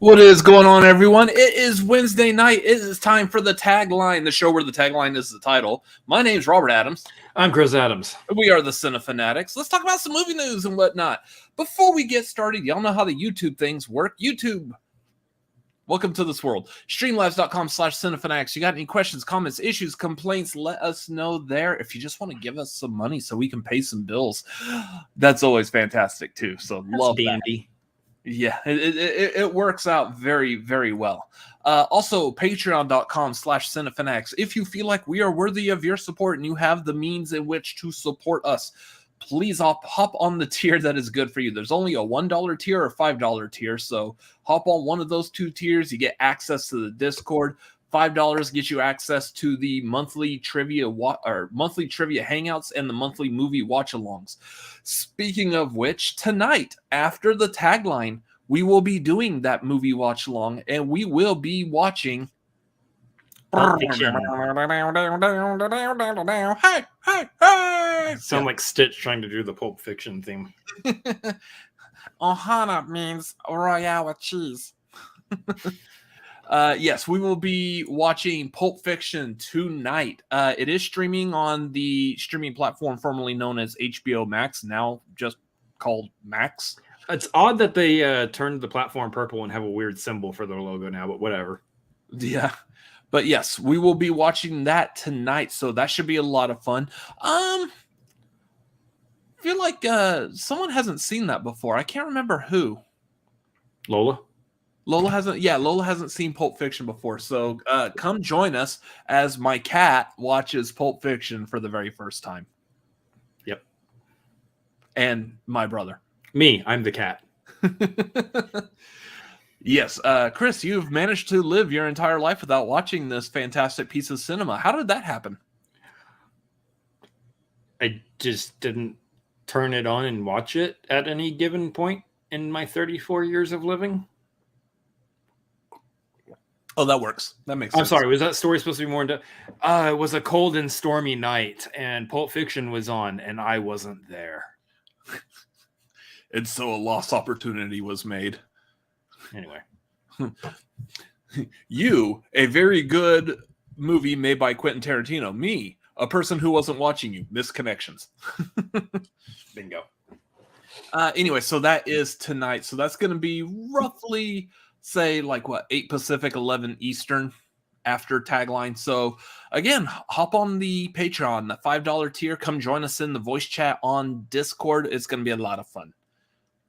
What is going on, everyone? It is Wednesday night. It is time for the Tagline, the show where the tagline is the title. My name's Robert Adams. I'm Chris Adams. We are the Cinefanatics. Let's talk about some movie news and whatnot. Before we get started, y'all know how the YouTube things work. YouTube, welcome to this world. Streamlabs.com/Cinefanatics. You got any questions, comments, issues, complaints? Let us know there. If you just want to give us some money so we can pay some bills, that's always fantastic too. So love that. Yeah, it works out very, very well. Also, patreon.com/Cinefanatics. If you feel like we are worthy of your support and you have the means in which to support us, please hop on the tier that is good for you. There's only a $1 tier or $5 tier, so hop on one of those two tiers. You get access to the Discord. $5 gets you access to the monthly trivia monthly trivia hangouts and the monthly movie watch-alongs. Speaking of which, tonight after the Tagline, we will be doing that movie watch-along, and we will be watching. Pulp Fiction. Hey! Sound like Stitch trying to do the Pulp Fiction theme. Ohana means Royale with cheese. Yes, we will be watching Pulp Fiction tonight. It is streaming on the streaming platform formerly known as HBO Max, now just called Max. It's odd that they turned the platform purple and have a weird symbol for their logo now, but whatever. Yeah, but yes, we will be watching that tonight, so that should be a lot of fun. I feel like someone hasn't seen that before. I can't remember who. Lola hasn't seen Pulp Fiction before, so come join us as my cat watches Pulp Fiction for the very first time. Yep. And my brother. Me, I'm the cat. Yes, Chris, you've managed to live your entire life without watching this fantastic piece of cinema. How did that happen? I just didn't turn it on and watch it at any given point in my 34 years of living. Oh, that works. That makes sense. I'm sorry. Was that story supposed to be more into? It was a cold and stormy night, and Pulp Fiction was on, and I wasn't there. And so a lost opportunity was made. Anyway. You, a very good movie made by Quentin Tarantino. Me, a person who wasn't watching you. Missed connections. Bingo. Anyway, so that is tonight. So that's going to be roughly... say like what, 8 Pacific, 11 Eastern after Tagline. So again, hop on the Patreon, the $5 tier. Come join us in the voice chat on Discord. It's going to be a lot of fun.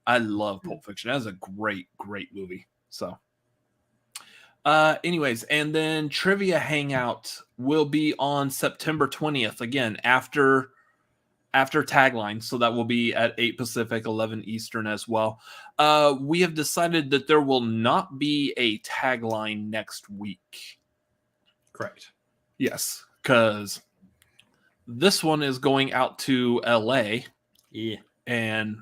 I love Pulp Fiction. That is a great, great movie. So anyways, and then Trivia Hangout will be on September 20th. Again, after Tagline, so that will be at 8 Pacific, 11 Eastern as well. We have decided that there will not be a Tagline next week. Correct. Yes, because this one is going out to LA. Yeah. And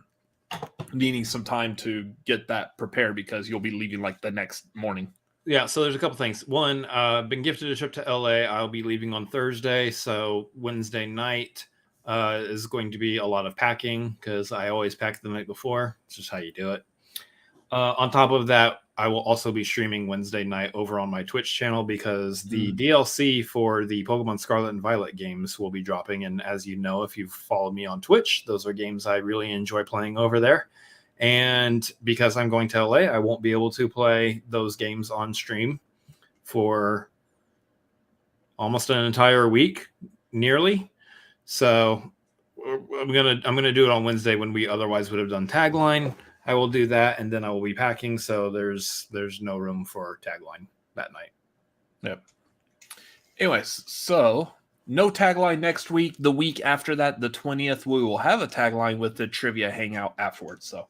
needing some time to get that prepared because you'll be leaving like the next morning. Yeah, so there's a couple things. One, been gifted a trip to LA. I'll be leaving on Thursday, so Wednesday night is going to be a lot of packing because I always pack the night before. It's just how you do it. On top of that, I will also be streaming Wednesday night over on my Twitch channel because the DLC for the Pokemon Scarlet and Violet games will be dropping. And as you know, if you've followed me on Twitch, those are games I really enjoy playing over there. And because I'm going to LA, I won't be able to play those games on stream for almost an entire week, nearly. So I'm gonna do it on Wednesday when we otherwise would have done Tagline. I will do that, and then I will be packing. So there's no room for Tagline that night. Yep. Anyways, so no Tagline next week. The week after that, the 20th, we will have a Tagline with the Trivia Hangout afterwards. So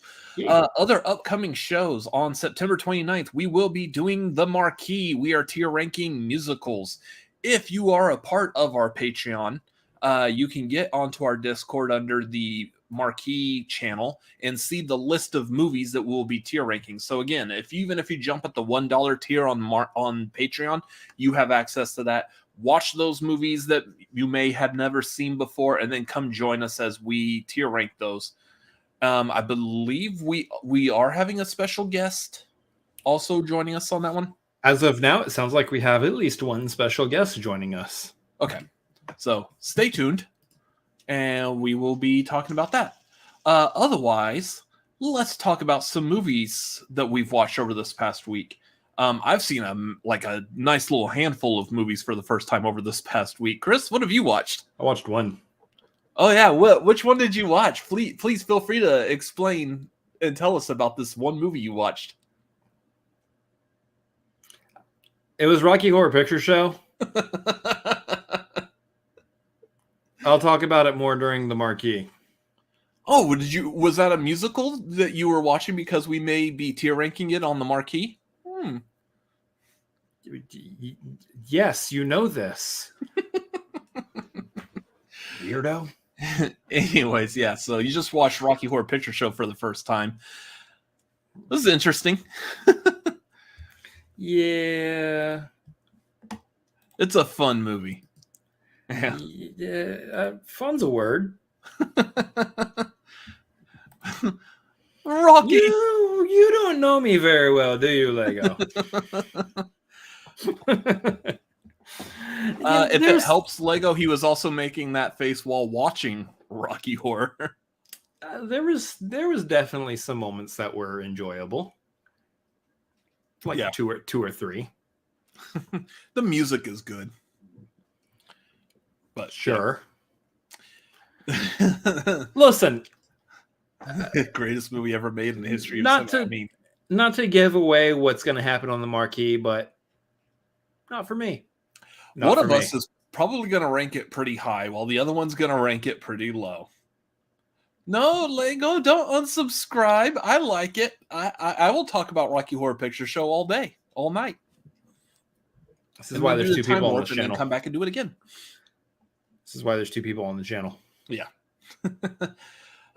other upcoming shows on September 29th, we will be doing The Marquee. We are tier ranking musicals. If you are a part of our Patreon, you can get onto our Discord under the Marquee channel and see the list of movies that will be tier ranking. So again, even if you jump at the $1 tier on Patreon, you have access to that. Watch those movies that you may have never seen before, and then come join us as we tier rank those. I believe we are having a special guest. also joining us on that one? As of now, it sounds like we have at least one special guest joining us. Okay. So stay tuned, and we will be talking about that. Otherwise, let's talk about some movies that we've watched over this past week. I've seen a nice little handful of movies for the first time over this past week. Chris, what have you watched? I watched one. Oh yeah, which one did you watch? Please feel free to explain and tell us about this one movie you watched. It was Rocky Horror Picture Show. I'll talk about it more during the marquee. Oh, was that a musical that you were watching because we may be tier ranking it on the marquee? Yes, you know this. Weirdo. Anyways, yeah, so you just watched Rocky Horror Picture Show for the first time. This is interesting. Yeah. It's a fun movie. Yeah, fun's a word. Rocky! You don't know me very well, do you, Lego? If it helps Lego, he was also making that face while watching Rocky Horror. There was definitely some moments that were enjoyable. Like two or three. The music is good. But sure. Listen. Greatest movie ever made in the history of cinema. Not to give away what's going to happen on the marquee, but not for me. One of us is probably going to rank it pretty high, while the other one's going to rank it pretty low. No, Lego, don't unsubscribe. I like it. I will talk about Rocky Horror Picture Show all day, all night. This is why there's two people on the channel. And then come back and do it again. This is why there's two people on the channel. Yeah.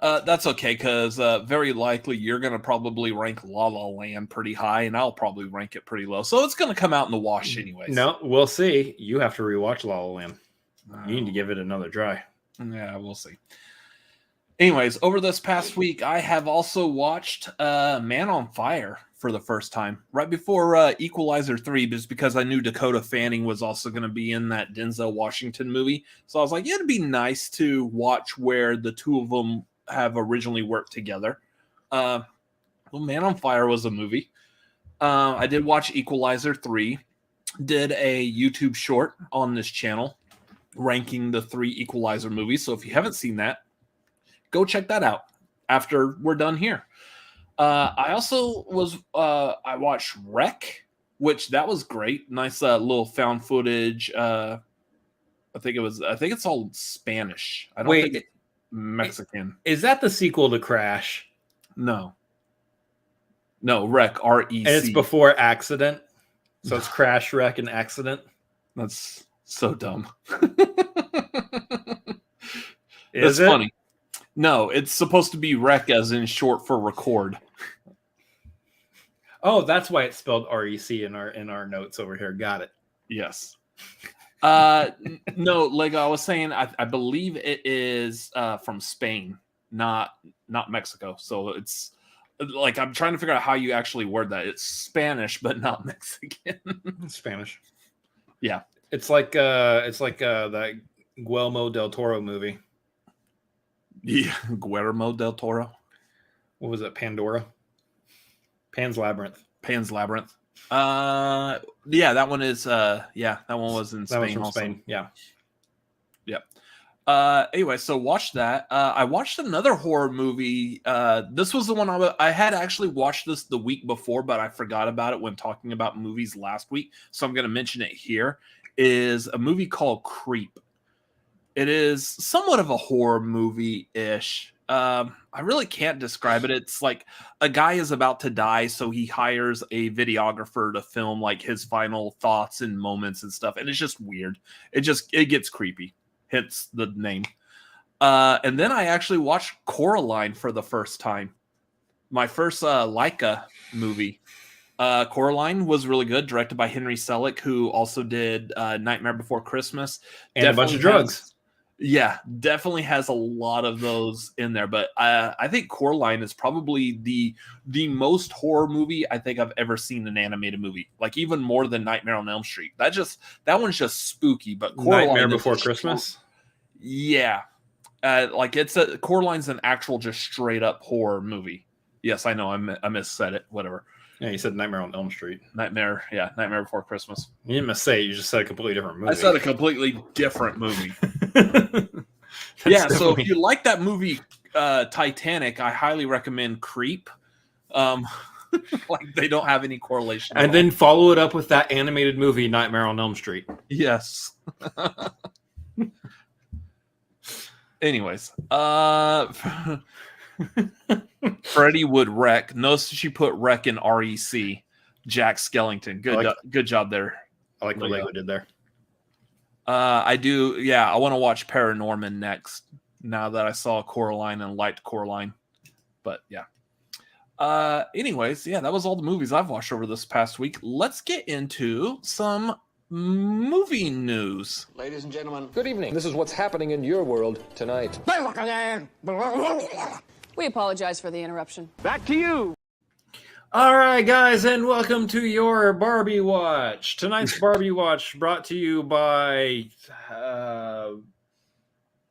That's okay, because very likely you're going to probably rank La La Land pretty high, and I'll probably rank it pretty low. So it's going to come out in the wash anyways. No, we'll see. You have to rewatch La La Land. You need to give it another try. Yeah, we'll see. Anyways, over this past week, I have also watched Man on Fire for the first time. Right before Equalizer 3, just because I knew Dakota Fanning was also going to be in that Denzel Washington movie. So I was like, yeah, it'd be nice to watch where the two of them have originally worked together. Well, Man on Fire was a movie. I did watch Equalizer 3. Did a YouTube short on this channel ranking the 3 Equalizer movies. So if you haven't seen that, go check that out after we're done here. I also I watched Wreck, which that was great. Nice little found footage. I think it's all Spanish. I don't think it's Mexican. Is that the sequel to Crash? No, Wreck, REC. And it's before Accident. So it's Crash, Wreck, and Accident. That's so dumb. Is That's it funny? No, it's supposed to be Wreck as in short for record. Oh, that's why it's spelled REC in our notes over here. Got it. Yes. No, Lego, I was saying I believe it is from Spain, not Mexico. So it's like I'm trying to figure out how you actually word that. It's Spanish, but not Mexican. It's Spanish. Yeah. It's like that Guillermo del Toro movie. Yeah, Guillermo del Toro. What was it? Pandora? Pan's Labyrinth. Yeah, that one is that one was in Spain. That was from also. Spain. Yeah. Yep. Anyway, so watch that. I watched another horror movie. This was the one I had actually watched this the week before, but I forgot about it when talking about movies last week. So I'm going to mention it here. Is a movie called Creep. It is somewhat of a horror movie-ish. I really can't describe it. It's like a guy is about to die, so he hires a videographer to film like his final thoughts and moments and stuff. And it's just weird. It gets creepy. Hence the name. And then I actually watched Coraline for the first time. My first Laika movie. Coraline was really good, directed by Henry Selick, who also did Nightmare Before Christmas. And a bunch of drugs. Yeah, definitely has a lot of those in there, but I think Coraline is probably the most horror movie I think I've ever seen an animated movie. Like even more than Nightmare on Elm Street. That one's just spooky, but Coraline Nightmare is Before just Christmas. Yeah, like Coraline's an actual just straight up horror movie. Yes, I know I missaid it. Whatever. Yeah, you said Nightmare on Elm Street. Nightmare Before Christmas. You didn't say it, you just said a completely different movie. I said a completely different movie. Yeah, so if you like that movie Titanic, I highly recommend Creep. Like they don't have any correlation. And then follow it up with that animated movie Nightmare on Elm Street. Yes. Anyways, Freddie would wreck. Notice she put wreck in REC. Jack Skellington. Good job there. I like what Lego did there. I do. Yeah, I want to watch Paranorman next. Now that I saw Coraline and liked Coraline, but yeah. Anyways, yeah, that was all the movies I've watched over this past week. Let's get into some movie news. Ladies and gentlemen, good evening. This is what's happening in your world tonight. We apologize for the interruption. back to you. All right, guys, and welcome to your Barbie Watch. Tonight's Barbie Watch brought to you by... hold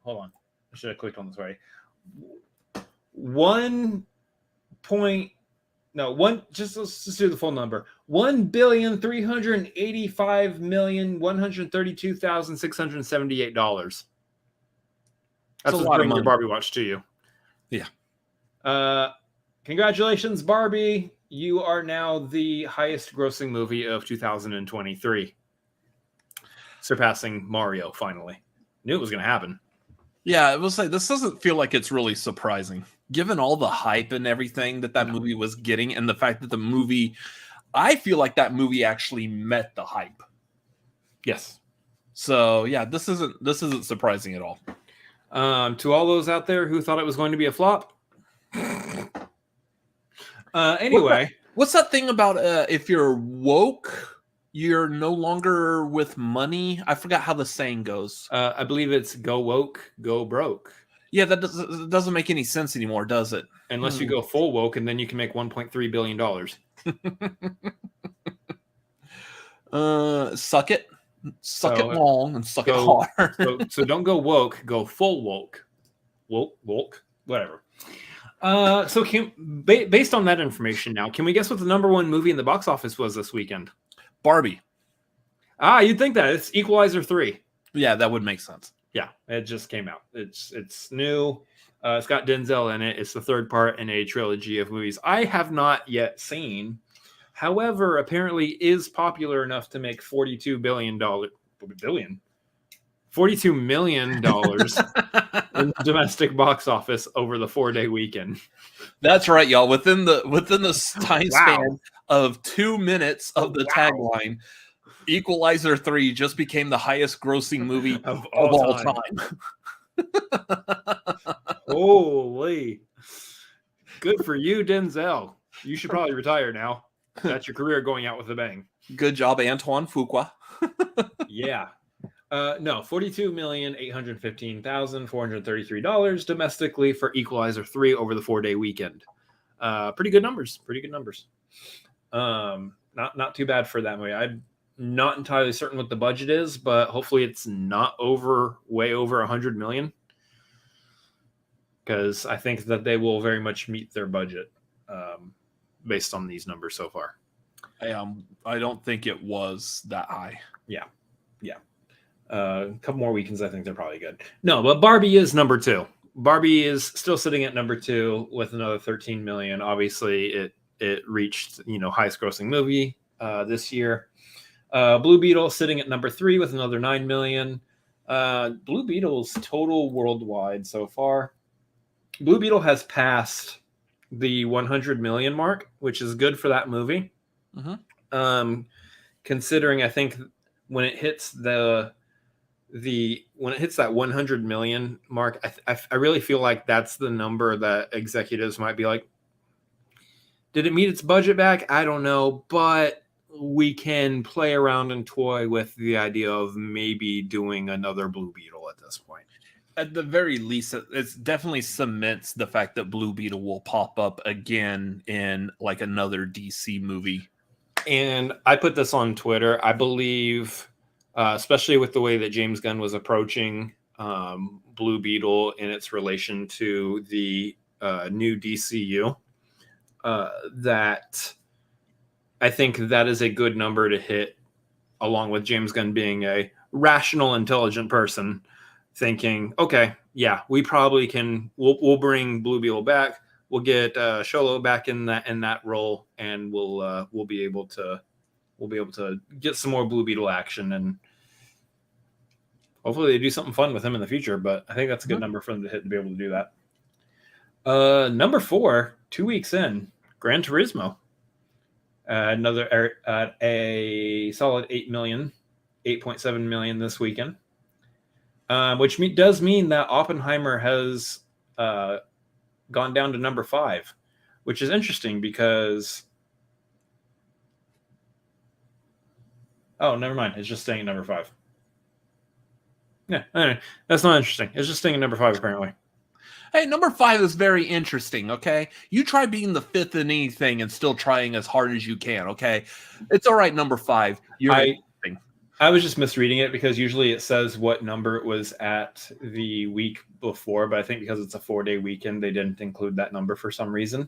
on. I should have clicked on this already. Let's just do the full number. 1,385,132,678. That's what's bringing your Barbie Watch to you. Yeah. Congratulations, Barbie. You are now the highest grossing movie of 2023. Surpassing Mario, finally. Knew it was going to happen. Yeah, I will say this doesn't feel like it's really surprising, given all the hype and everything that movie was getting, and the fact that the movie, I feel like that movie actually met the hype. Yes. So yeah, this isn't surprising at all. To all those out there who thought it was going to be a flop. Anyway, what's that thing about if you're woke, you're no longer with money? I forgot how the saying goes. I believe it's go woke, go broke. Yeah, that doesn't make any sense anymore, does it? Unless you go full woke, and then you can make $1.3 billion. Suck it long and suck it hard. so don't go woke, go full woke. Woke, whatever. So based on that information now, can we guess what the number one movie in the box office was this weekend? Barbie. You'd think that. It's Equalizer 3. Yeah, that would make sense. Yeah, it just came out. It's new. It's got Denzel in it. It's the third part in a trilogy of movies I have not yet seen. However, apparently is popular enough to make $42 million in the domestic box office over the 4-day weekend. That's right, y'all. Within the time span of 2 minutes of the tagline, Equalizer 3 just became the highest grossing movie of all time. Holy. Good for you, Denzel. You should probably retire now. That's your career going out with a bang. Good job, Antoine Fuqua. Yeah. No, $42,815,433 domestically for Equalizer 3 over the 4-day weekend. Pretty good numbers. Not too bad for that movie. I'm not entirely certain what the budget is, but hopefully it's not way over $100 million. Because I think that they will very much meet their budget based on these numbers so far. I don't think it was that high. Yeah. A couple more weekends, I think they're probably good. No, but Barbie is number 2. Barbie is still sitting at number 2 with another 13 million. Obviously, it reached highest grossing movie this year. Blue Beetle sitting at number 3 with another 9 million. Blue Beetle's total worldwide so far. Blue Beetle has passed the 100 million mark, which is good for that movie. Mm-hmm. Considering, I think when it hits that 100 million mark, I really feel like that's the number that executives might be like, did it meet its budget back? I don't know, but we can play around and toy with the idea of maybe doing another Blue Beetle at this point. at the very least, it's definitely cements the fact that Blue Beetle will pop up again in like another DC movie. And I put this on Twitter. I believe, especially with the way that James Gunn was approaching Blue Beetle in its relation to the new DCU, that I think that is a good number to hit, along with James Gunn being a rational, intelligent person, thinking, okay, yeah, we probably can. We'll bring Blue Beetle back. We'll get Sholo back in that role, and we'll be able to get some more Blue Beetle action, and hopefully they do something fun with him in the future. But I think that's a good number for them to hit to be able to do that. Number 4, 2 weeks in, Gran Turismo. Another a solid 8.7 million this weekend, which does mean that Oppenheimer has gone down to number 5, which is interesting because never mind, it's just staying at number 5. Yeah, anyway, that's not interesting. It's just staying at number 5 apparently. Hey, number 5 is very interesting, okay? You try being the 5th in anything and still trying as hard as you can, okay? It's all right, number 5. I was just misreading it because usually it says what number it was at the week before, but I think because it's a 4-day weekend, they didn't include that number for some reason.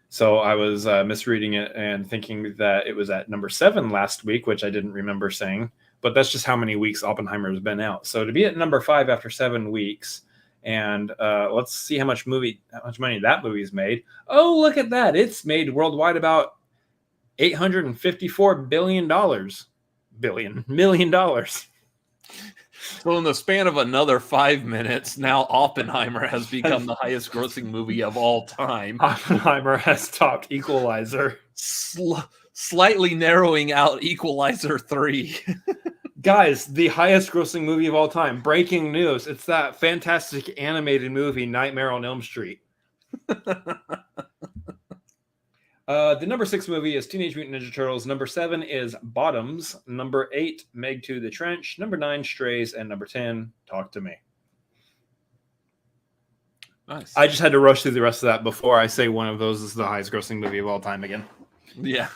So I was misreading it and thinking that it was at number 7 last week, which I didn't remember saying, but that's just how many weeks Oppenheimer has been out. So to be at number 5 after 7 weeks, and let's see how much money that movie's made. Oh, look at that. It's made worldwide about $854 million. So in the span of another 5 minutes, now Oppenheimer has become the highest grossing movie of all time. Oppenheimer has topped Equalizer. Slightly narrowing out Equalizer 3. Guys, the highest grossing movie of all time. Breaking news. It's that fantastic animated movie, Nightmare on Elm Street. The number 6 movie is Teenage Mutant Ninja Turtles. Number 7 is Bottoms. Number 8, Meg to the Trench. Number 9, Strays. And number 10, Talk to Me. Nice. I just had to rush through the rest of that before I say one of those is the highest grossing movie of all time again. Yeah.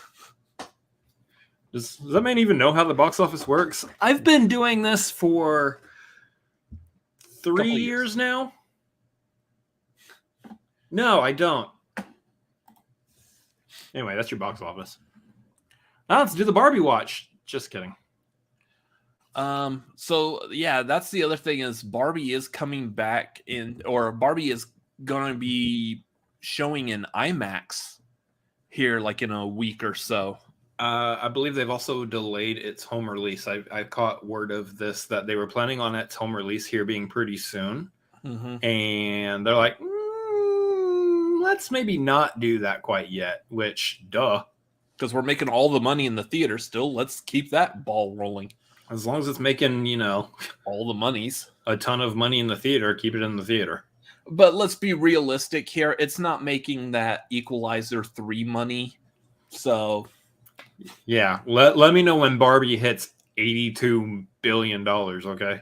Does that man even know how the box office works? I've been doing this for 3 years now. No, I don't. Anyway, that's your box office. Now let's do the Barbie watch. Just kidding. So yeah, that's the other thing is Barbie is coming back Barbie is going to be showing in IMAX here like in a week or so. I believe they've also delayed its home release. I caught word of this, that they were planning on its home release here being pretty soon. Mm-hmm. And they're like, let's maybe not do that quite yet, which, duh. Because we're making all the money in the theater still. Let's keep that ball rolling. As long as it's making, all the monies. A ton of money in the theater, keep it in the theater. But let's be realistic here. It's not making that Equalizer 3 money. So... yeah, let me know when Barbie hits $82 billion, okay?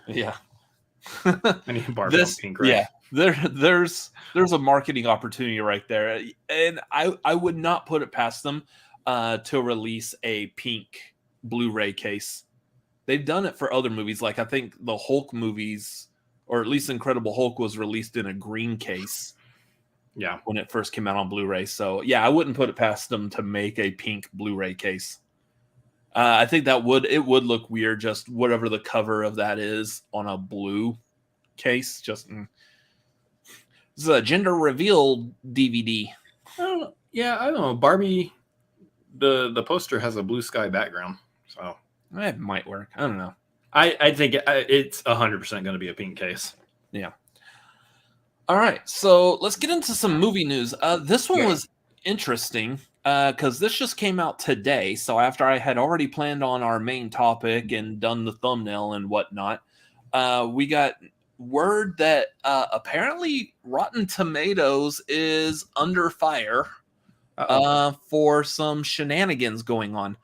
Yeah. I need Barbie on pink, right? Yeah, there's a marketing opportunity right there. And I would not put it past them to release a pink Blu-ray case. They've done it for other movies. Like I think the Hulk movies, or at least Incredible Hulk, was released in a green case. Yeah, when it first came out on Blu-ray. So yeah, I wouldn't put it past them to make a pink Blu-ray case. I think it would look weird, just whatever the cover of that is on a blue case. This is a gender reveal DVD. I don't know. Barbie, the poster has a blue sky background, so it might work. I don't know. I think it's 100% going to be a pink case. Yeah. All right, so let's get into some movie news. This one was interesting because this just came out today. So after I had already planned on our main topic and done the thumbnail and whatnot, we got word that apparently Rotten Tomatoes is under fire for some shenanigans going on.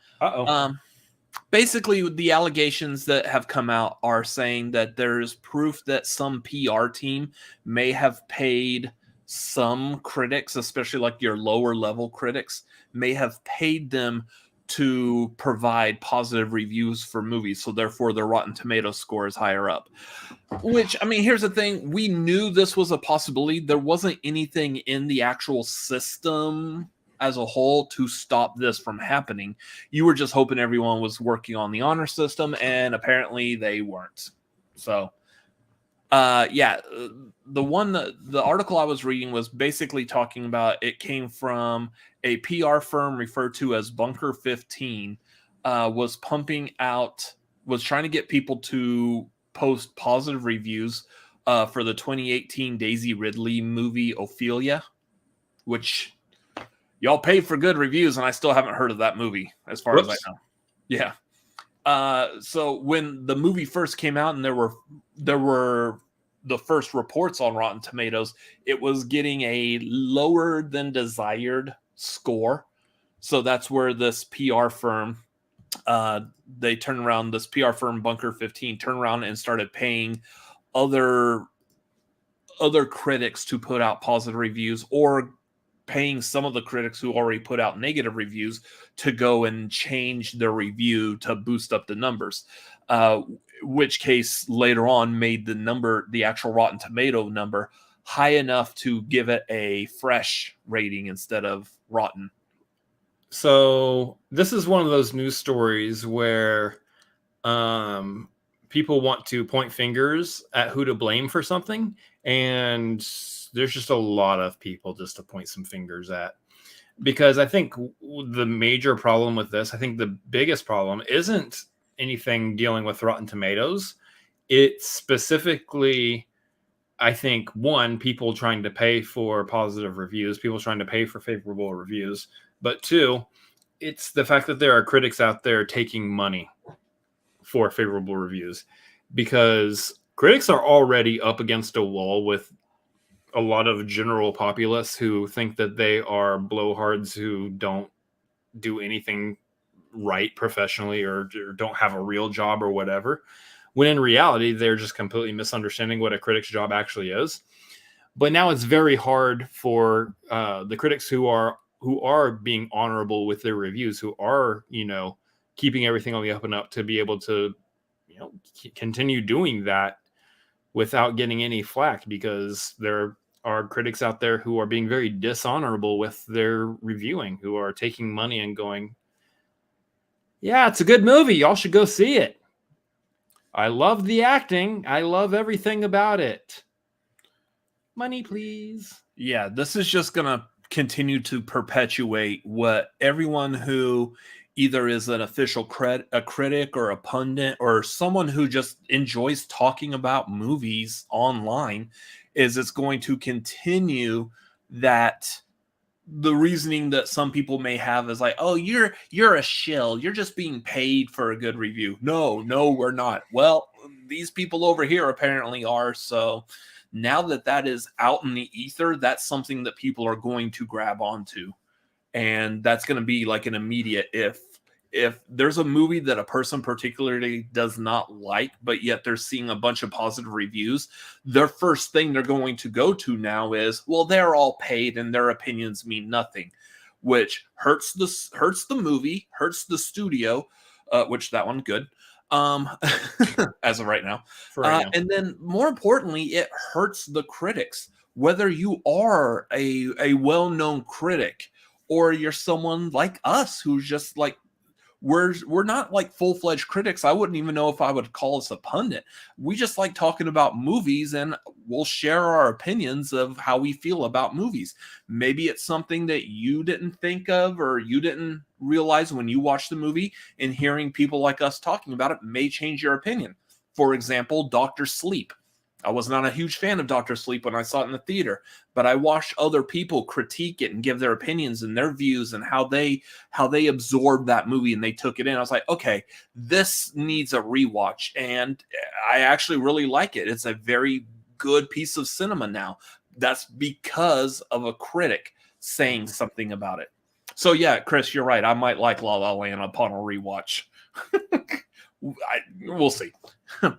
basically, the allegations that have come out are saying that there's proof that some PR team may have paid some critics, especially like your lower level critics, may have paid them to provide positive reviews for movies. So therefore, their Rotten Tomatoes score is higher up. Which, I mean, here's the thing. We knew this was a possibility. There wasn't anything in the actual system as a whole to stop this from happening. You were just hoping everyone was working on the honor system, and apparently they weren't. So, the article I was reading was basically talking about, it came from a PR firm referred to as Bunker 15, was trying to get people to post positive reviews for the 2018 Daisy Ridley movie Ophelia, which y'all paid for good reviews, and I still haven't heard of that movie as far as I know. Yeah. So when the movie first came out, and there were the first reports on Rotten Tomatoes, it was getting a lower than desired score. So that's where this PR firm, this PR firm Bunker 15 turned around and started paying other critics to put out positive reviews, or paying some of the critics who already put out negative reviews to go and change their review to boost up the numbers, which case later on made the actual Rotten Tomato number high enough to give it a fresh rating instead of rotten. So this is one of those news stories where people want to point fingers at who to blame for something, and there's just a lot of people just to point some fingers at. Because I think the major problem with this, I think the biggest problem isn't anything dealing with Rotten Tomatoes. It's specifically, I think, one, people trying to pay for positive reviews, people trying to pay for favorable reviews. But two, it's the fact that there are critics out there taking money for favorable reviews, because critics are already up against a wall with a lot of general populace who think that they are blowhards who don't do anything right professionally, or don't have a real job or whatever, when in reality, they're just completely misunderstanding what a critic's job actually is. But now it's very hard for the critics who are being honorable with their reviews, who are, keeping everything on the up and up, to be able to, continue doing that without getting any flack, because there are critics out there who are being very dishonorable with their reviewing, who are taking money and going, yeah, it's a good movie, y'all should go see it. I love the acting. I love everything about it. Money, please. Yeah, this is just going to continue to perpetuate what everyone who either is an official a critic or a pundit or someone who just enjoys talking about movies online is. It's going to continue that the reasoning that some people may have is like, oh, you're a shill. You're just being paid for a good review. No, we're not. Well, these people over here apparently are. So now that is out in the ether, that's something that people are going to grab onto. And that's going to be like an immediate, if there's a movie that a person particularly does not like, but yet they're seeing a bunch of positive reviews, their first thing they're going to go to now is, well, they're all paid and their opinions mean nothing, which hurts the movie, hurts the studio, which that one good. As of right now. And then more importantly, it hurts the critics, whether you are a well-known critic or you're someone like us who's just like, we're not like full-fledged critics. I wouldn't even know if I would call us a pundit. We just like talking about movies, and we'll share our opinions of how we feel about movies. Maybe it's something that you didn't think of or you didn't realize when you watched the movie, and hearing people like us talking about it may change your opinion. For example, Dr. Sleep. I was not a huge fan of Dr. Sleep when I saw it in the theater, but I watched other people critique it and give their opinions and their views and how they absorbed that movie and they took it in. I was like, okay, this needs a rewatch, and I actually really like it. It's a very good piece of cinema now. That's because of a critic saying something about it. So yeah, Chris, you're right. I might like La La Land upon a rewatch. We'll see.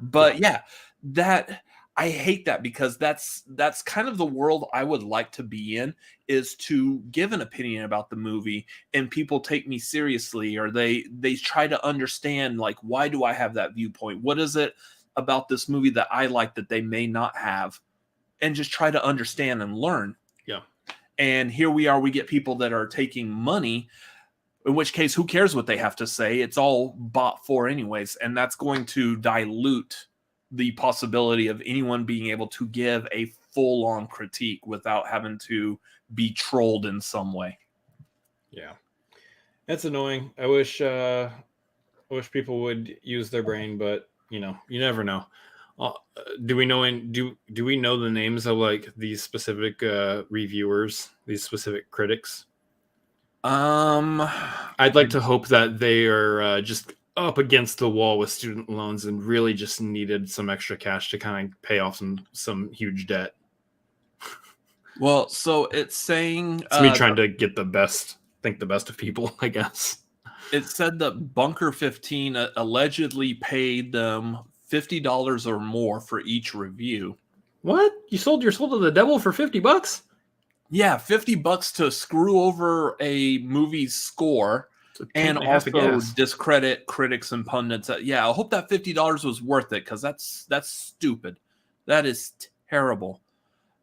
But yeah, that I hate that because that's kind of the world I would like to be in, is to give an opinion about the movie and people take me seriously, or they try to understand, like, why do I have that viewpoint? What is it about this movie that I like that they may not have? And just try to understand and learn. Yeah. And here we are, we get people that are taking money, in which case, who cares what they have to say? It's all bought for anyways. And that's going to dilute the possibility of anyone being able to give a full-on critique without having to be trolled in some way. Yeah. That's annoying. I wish people would use their brain, but you never know. Do we know do we know the names of like these specific reviewers, these specific critics? I'd like to hope that they are just up against the wall with student loans and really just needed some extra cash to kind of pay off some huge debt. Well, so it's saying it's me trying to get the best of people, I guess. It said that Bunker 15 allegedly paid them $50 or more for each review. What? You sold your soul to the devil for $50? Yeah, $50 to screw over a movie's score and also discredit critics and pundits. Yeah, I hope that $50 was worth it, because that's stupid. That is terrible.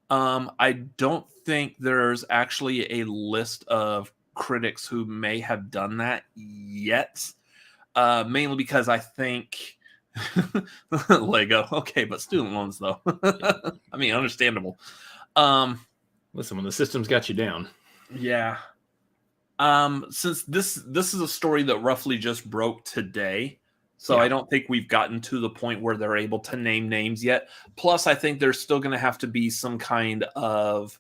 I don't think there's actually a list of critics who may have done that yet. Mainly because I think Lego. Okay, but student loans though. I mean, understandable. Listen, when the system's got you down. Yeah. Since this is a story that roughly just broke today, so I don't think we've gotten to the point where they're able to name names yet. Plus, I think there's still going to have to be some kind of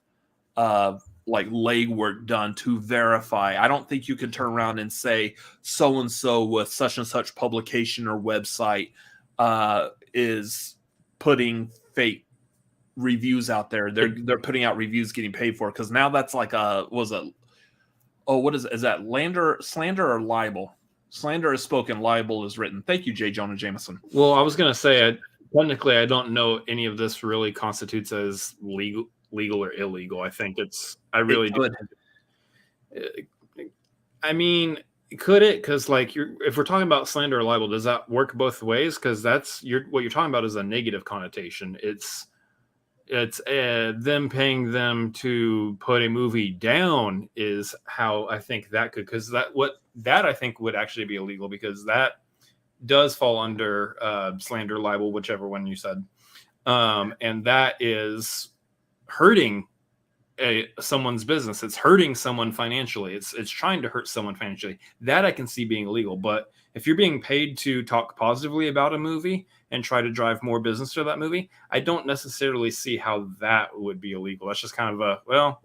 like legwork done to verify. I don't think you can turn around and say so and so with such and such publication or website is putting fake reviews out there. They're putting out reviews getting paid for, because now that's like is that slander or libel? Slander is spoken, libel is written. Thank you, J. Jonah Jameson. Well, I was gonna say, technically, I don't know any of this really constitutes as legal or illegal. I think I mean, could it? Because like if we're talking about slander or libel, does that work both ways? Because what you're talking about is a negative connotation. It's them paying them to put a movie down is how I think that could, because that I think would actually be illegal, because that does fall under slander, libel, whichever one you said, and that is hurting someone's business. It's hurting someone financially. It's trying to hurt someone financially. That I can see being illegal. But if you're being paid to talk positively about a movie and try to drive more business to that movie, I don't necessarily see how that would be illegal. That's just kind of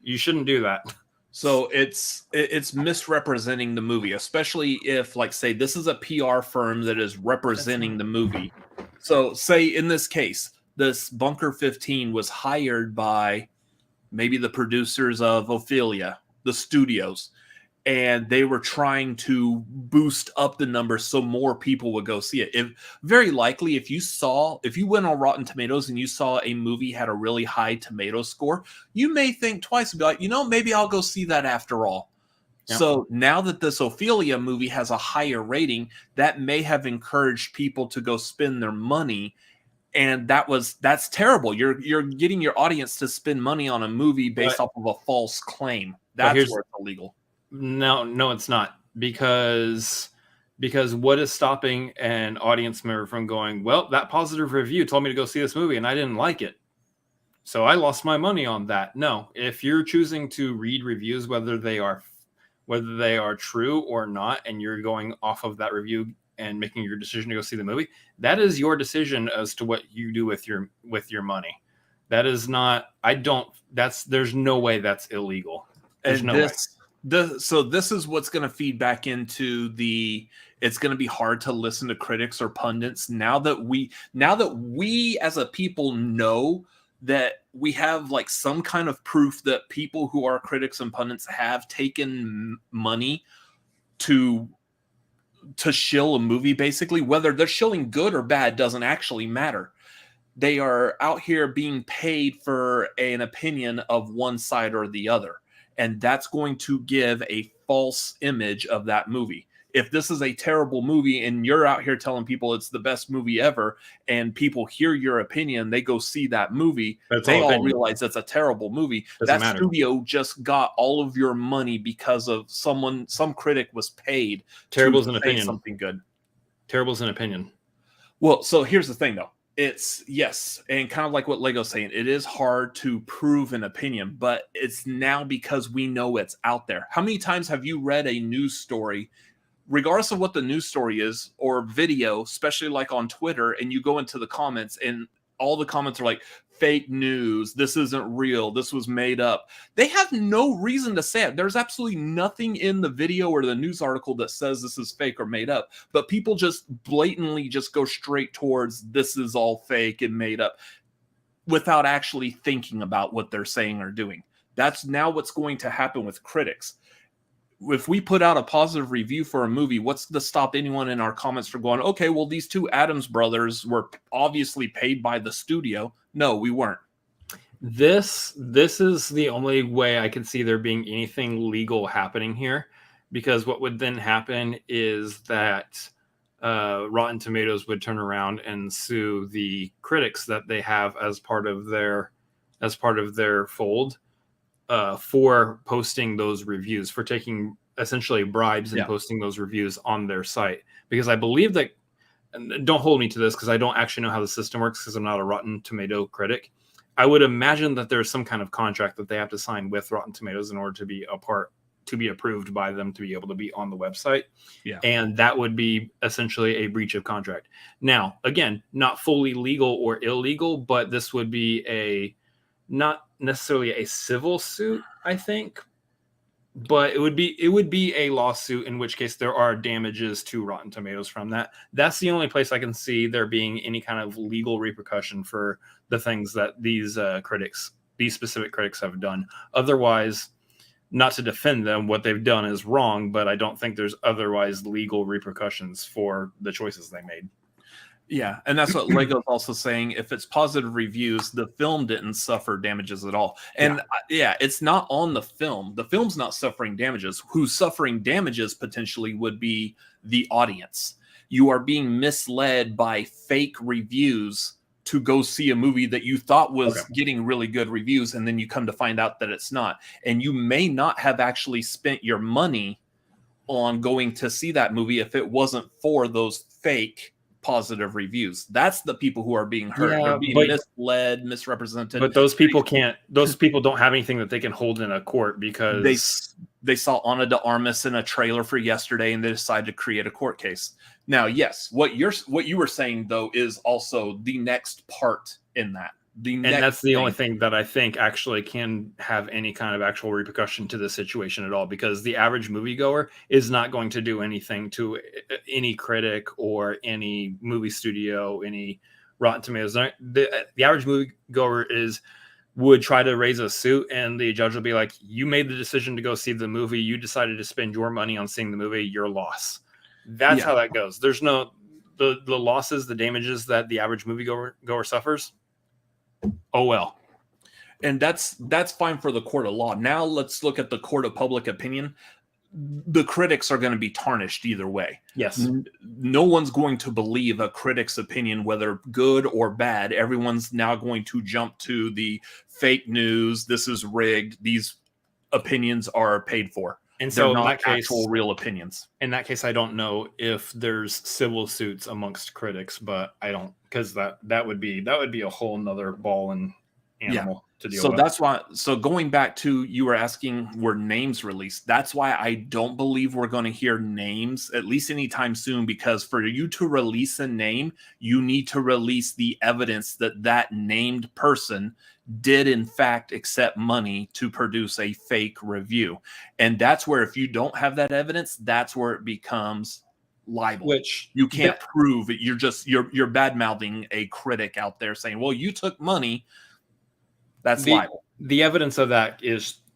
you shouldn't do that. So it's misrepresenting the movie, especially if, like, say this is a PR firm that is representing the movie. So say in this case, this Bunker 15 was hired by maybe the producers of Ophelia, the studios, and they were trying to boost up the numbers so more people would go see it. Very likely, if you went on Rotten Tomatoes and you saw a movie had a really high tomato score, you may think twice and be like, maybe I'll go see that after all. Yep. So now that this Ophelia movie has a higher rating, that may have encouraged people to go spend their money. And that's terrible. You're getting your audience to spend money on a movie based off of a false claim. That's where it's illegal. No, it's not, because what is stopping an audience member from going, well, that positive review told me to go see this movie and I didn't like it, so I lost my money on that? No, if you're choosing to read reviews, whether they are true or not, and you're going off of that review and making your decision to go see the movie, that is your decision as to what you do with your money. That is not. There's no way that's illegal. There's no way. So this is what's going to feed back into it's going to be hard to listen to critics or pundits now that we as a people know that we have like some kind of proof that people who are critics and pundits have taken money to shill a movie, basically. Whether they're shilling good or bad doesn't actually matter. They are out here being paid for an opinion of one side or the other. And that's going to give a false image of that movie. If this is a terrible movie and you're out here telling people it's the best movie ever, and people hear your opinion, they go see that movie, they all realize it's a terrible movie. That studio just got all of your money because of some critic was paid Terrible's to an say opinion. something good. Terrible's an opinion. Well, so here's the thing, though. It's yes, and kind of like what Lego's saying, it is hard to prove an opinion, but it's now because we know it's out there. How many times have you read a news story, regardless of what the news story is, or video, especially like on Twitter, and you go into the comments and all the comments are like, fake news, this isn't real, this was made up. They have no reason to say it. There's absolutely nothing in the video or the news article that says this is fake or made up, but people just blatantly just go straight towards this is all fake and made up without actually thinking about what they're saying or doing. That's now what's going to happen with critics. If we put out a positive review for a movie, what's to stop anyone in our comments from going, okay, well, these two Addams brothers were obviously paid by the studio. No, we weren't. This is the only way I can see there being anything legal happening here, because what would then happen is that Rotten Tomatoes would turn around and sue the critics that they have as part of their fold for posting those reviews, for taking essentially bribes and posting those reviews on their site. Because I believe that, and don't hold me to this because I don't actually know how the system works because I'm not a Rotten Tomato critic. I would imagine that there's some kind of contract that they have to sign with Rotten Tomatoes in order to be approved by them to be able to be on the website. Yeah. And that would be essentially a breach of contract. Now, again, not fully legal or illegal, but this would be not necessarily a civil suit, I think, but it would be a lawsuit, in which case there are damages to Rotten Tomatoes from that. That's the only place I can see there being any kind of legal repercussion for the things that these specific critics have done. Otherwise, not to defend them, what they've done is wrong, but I don't think there's otherwise legal repercussions for the choices they made. Yeah, and that's what Lego's also saying. If it's positive reviews, the film didn't suffer damages at all. And it's not on the film. The film's not suffering damages. Who's suffering damages potentially would be the audience. You are being misled by fake reviews to go see a movie that you thought was getting really good reviews, and then you come to find out that it's not. And you may not have actually spent your money on going to see that movie if it wasn't for those fake positive reviews. That's the people who are being hurt. They're being misled, misrepresented. But those people don't have anything that they can hold in a court because they saw Ana de Armas in a trailer for Yesterday and they decided to create a court case. Now, yes, what you were saying though is also the next part in that. And that's the only thing that I think actually can have any kind of actual repercussion to the situation at all, because the average moviegoer is not going to do anything to any critic or any movie studio, any Rotten Tomatoes. The average moviegoer would try to raise a suit, and the judge will be like, you made the decision to go see the movie. You decided to spend your money on seeing the movie, your loss. That's how that goes. There's no the losses, the damages that the average moviegoer suffers. Oh well. And that's fine for the court of law. Now let's look at the court of public opinion. The critics are going to be tarnished either way. Yes. No one's going to believe a critic's opinion, whether good or bad. Everyone's now going to jump to the fake news. This is rigged. These opinions are paid for. And so they're not in that case, actual real opinions. In that case, I don't know if there's civil suits amongst critics, but I don't, because that would be a whole nother ball and animal to deal with. So that's why. So going back to, you were asking, were names released? That's why I don't believe we're going to hear names at least anytime soon. Because for you to release a name, you need to release the evidence that named person did in fact accept money to produce a fake review. And that's where, if you don't have that evidence, that's where it becomes libel. Which you can't prove it. You're bad mouthing a critic out there saying, well, you took money. That's libel. The evidence of that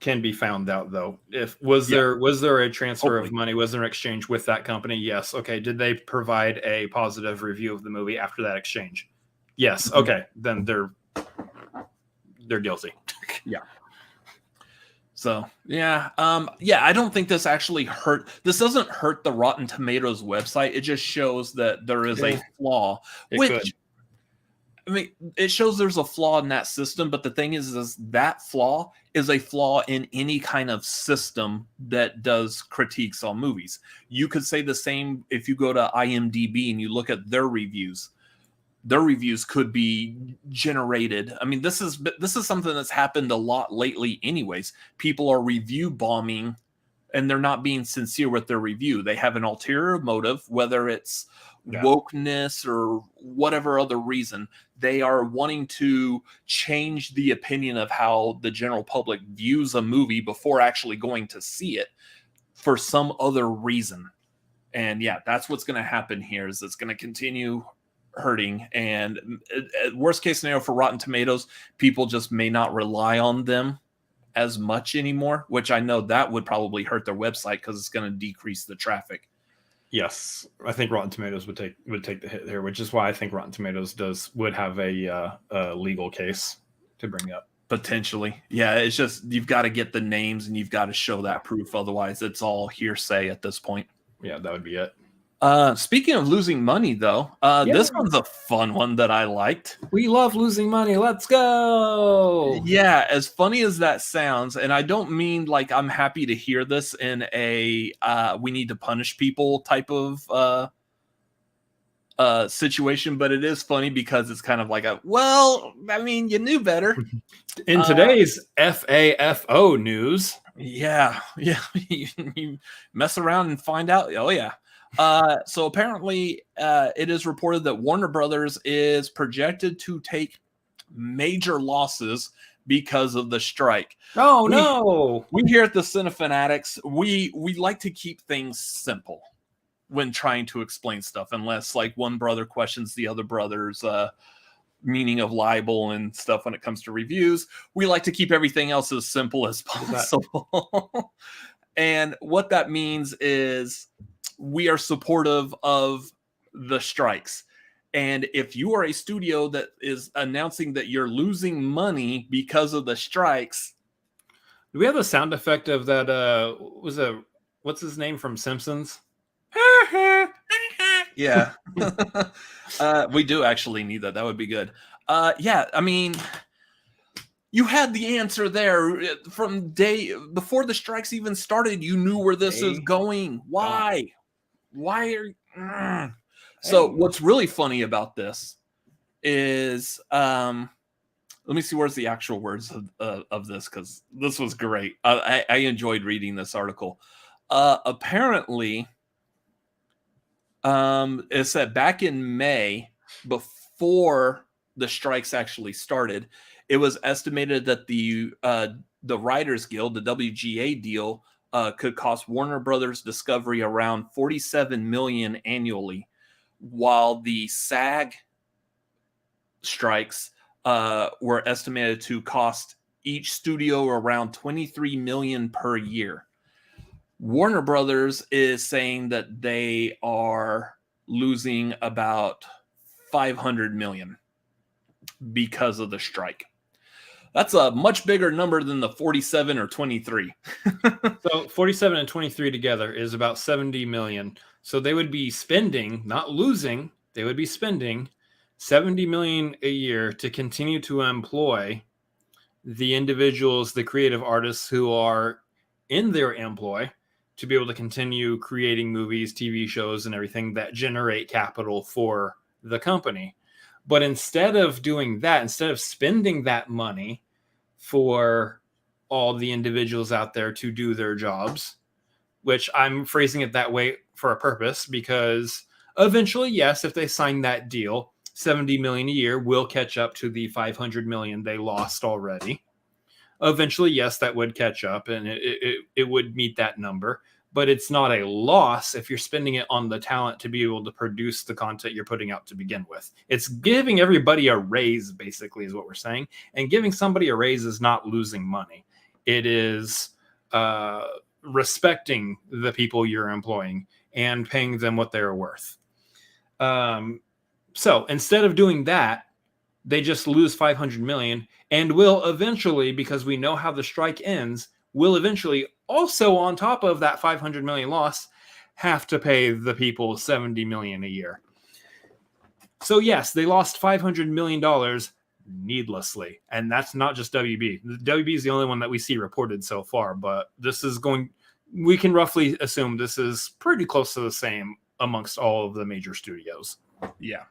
can be found out, though. If was there a transfer of money? Was there an exchange with that company? Yes. Okay. Did they provide a positive review of the movie after that exchange? Yes. Okay. Then they're guilty. Yeah. So I don't think this actually hurt. This doesn't hurt the Rotten Tomatoes website. It just shows that there is a flaw. I mean, it shows there's a flaw in that system, but the thing is that flaw is a flaw in any kind of system that does critiques on movies. You could say the same if you go to IMDb and you look at their reviews. Their reviews could be generated. I mean, this is something that's happened a lot lately anyways. People are review bombing and they're not being sincere with their review. They have an ulterior motive, whether it's wokeness or whatever other reason. They are wanting to change the opinion of how the general public views a movie before actually going to see it for some other reason. And that's what's going to happen here. Is it's going to continue hurting, and worst case scenario for Rotten Tomatoes, people just may not rely on them as much anymore, which I know that would probably hurt their website because it's going to decrease the traffic. Yes, I think Rotten Tomatoes would take the hit there, which is why I think Rotten Tomatoes would have a legal case to bring up. Potentially. Yeah, it's just you've got to get the names and you've got to show that proof. Otherwise, it's all hearsay at this point. Yeah, that would be it. Speaking of losing money, though, this one's a fun one that I liked. We love losing money. Let's go. Yeah, as funny as that sounds, and I don't mean like I'm happy to hear this in a we need to punish people type of situation, but it is funny because it's kind of like you knew better. In today's FAFO news. Yeah. You mess around and find out. Oh, yeah. So apparently it is reported that Warner Brothers is projected to take major losses because of the strike. No. We here at the Cinefanatics, we like to keep things simple when trying to explain stuff, unless like one brother questions the other brother's meaning of libel and stuff when it comes to reviews. We like to keep everything else as simple as possible. And what that means is we are supportive of the strikes. And if you are a studio that is announcing that you're losing money because of the strikes. Do we have a sound effect of that? What's his name from Simpsons? Yeah. We do actually need that. That would be good. I mean, you had the answer there from day before the strikes even started. You knew where this is going. Why are So what's really funny about this is let me see where's the actual words of this, because this was great. I enjoyed reading this article. Apparently it said back in May, before the strikes actually started, it was estimated that the Writers Guild, the WGA deal, could cost Warner Brothers Discovery around $47 million annually, while the SAG strikes were estimated to cost each studio around $23 million per year. Warner Brothers is saying that they are losing about $500 million because of the strike. That's a much bigger number than the 47 or 23. So 47 and 23 together is about 70 million. So they would be spending, not losing, they would be spending 70 million a year to continue to employ the individuals, the creative artists who are in their employ, to be able to continue creating movies, TV shows, and everything that generate capital for the company. But instead of doing that, instead of spending that money for all the individuals out there to do their jobs, which I'm phrasing it that way for a purpose, because eventually, yes, if they sign that deal, 70 million a year will catch up to the 500 million they lost already. Eventually, yes, that would catch up and it would meet that number. but it's not a loss if you're spending it on the talent to be able to produce the content you're putting out to begin with. It's giving everybody a raise, basically, is what we're saying. And giving somebody a raise is not losing money. It is respecting the people you're employing and paying them what they're worth. So instead of doing that, they just lose $500 million and will eventually, because we know how the strike ends, will eventually also, on top of that $500 million loss, have to pay the people $70 million a year. So yes, they lost $500 million needlessly. And that's not just WB. WB is the only one that we see reported so far, but we can roughly assume this is pretty close to the same amongst all of the major studios. Yeah.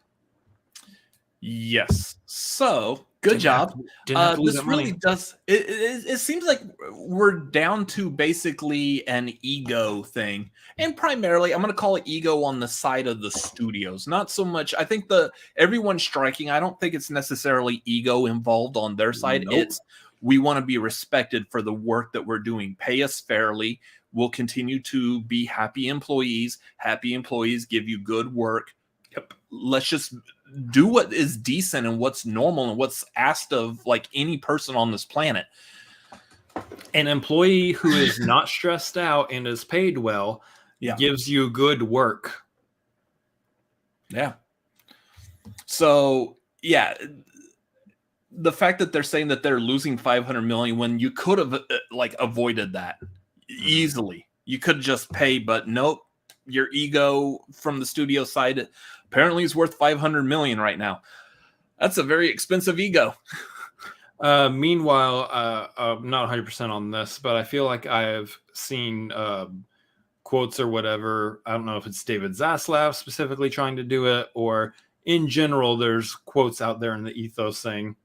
Yes. So good job. This really does. It seems like we're down to basically an ego thing, and primarily, I'm going to call it ego on the side of the studios. Not so much. I think everyone striking. I don't think it's necessarily ego involved on their side. Nope. It's we want to be respected for the work that we're doing. Pay us fairly. We'll continue to be happy employees. Happy employees give you good work. Yep. Let's just do what is decent and what's normal and what's asked of like any person on this planet. An employee who is not stressed out and is paid well gives you good work. Yeah. So, yeah, the fact that they're saying that they're losing $500 million when you could have avoided that easily. You could just pay, but nope. Your ego from the studio side apparently is worth $500 million right now. That's a very expensive ego. Meanwhile, I'm not 100% on this, but I feel like I've seen quotes or whatever. I don't know if it's David Zaslav specifically trying to do it, or in general, there's quotes out there in the ethos saying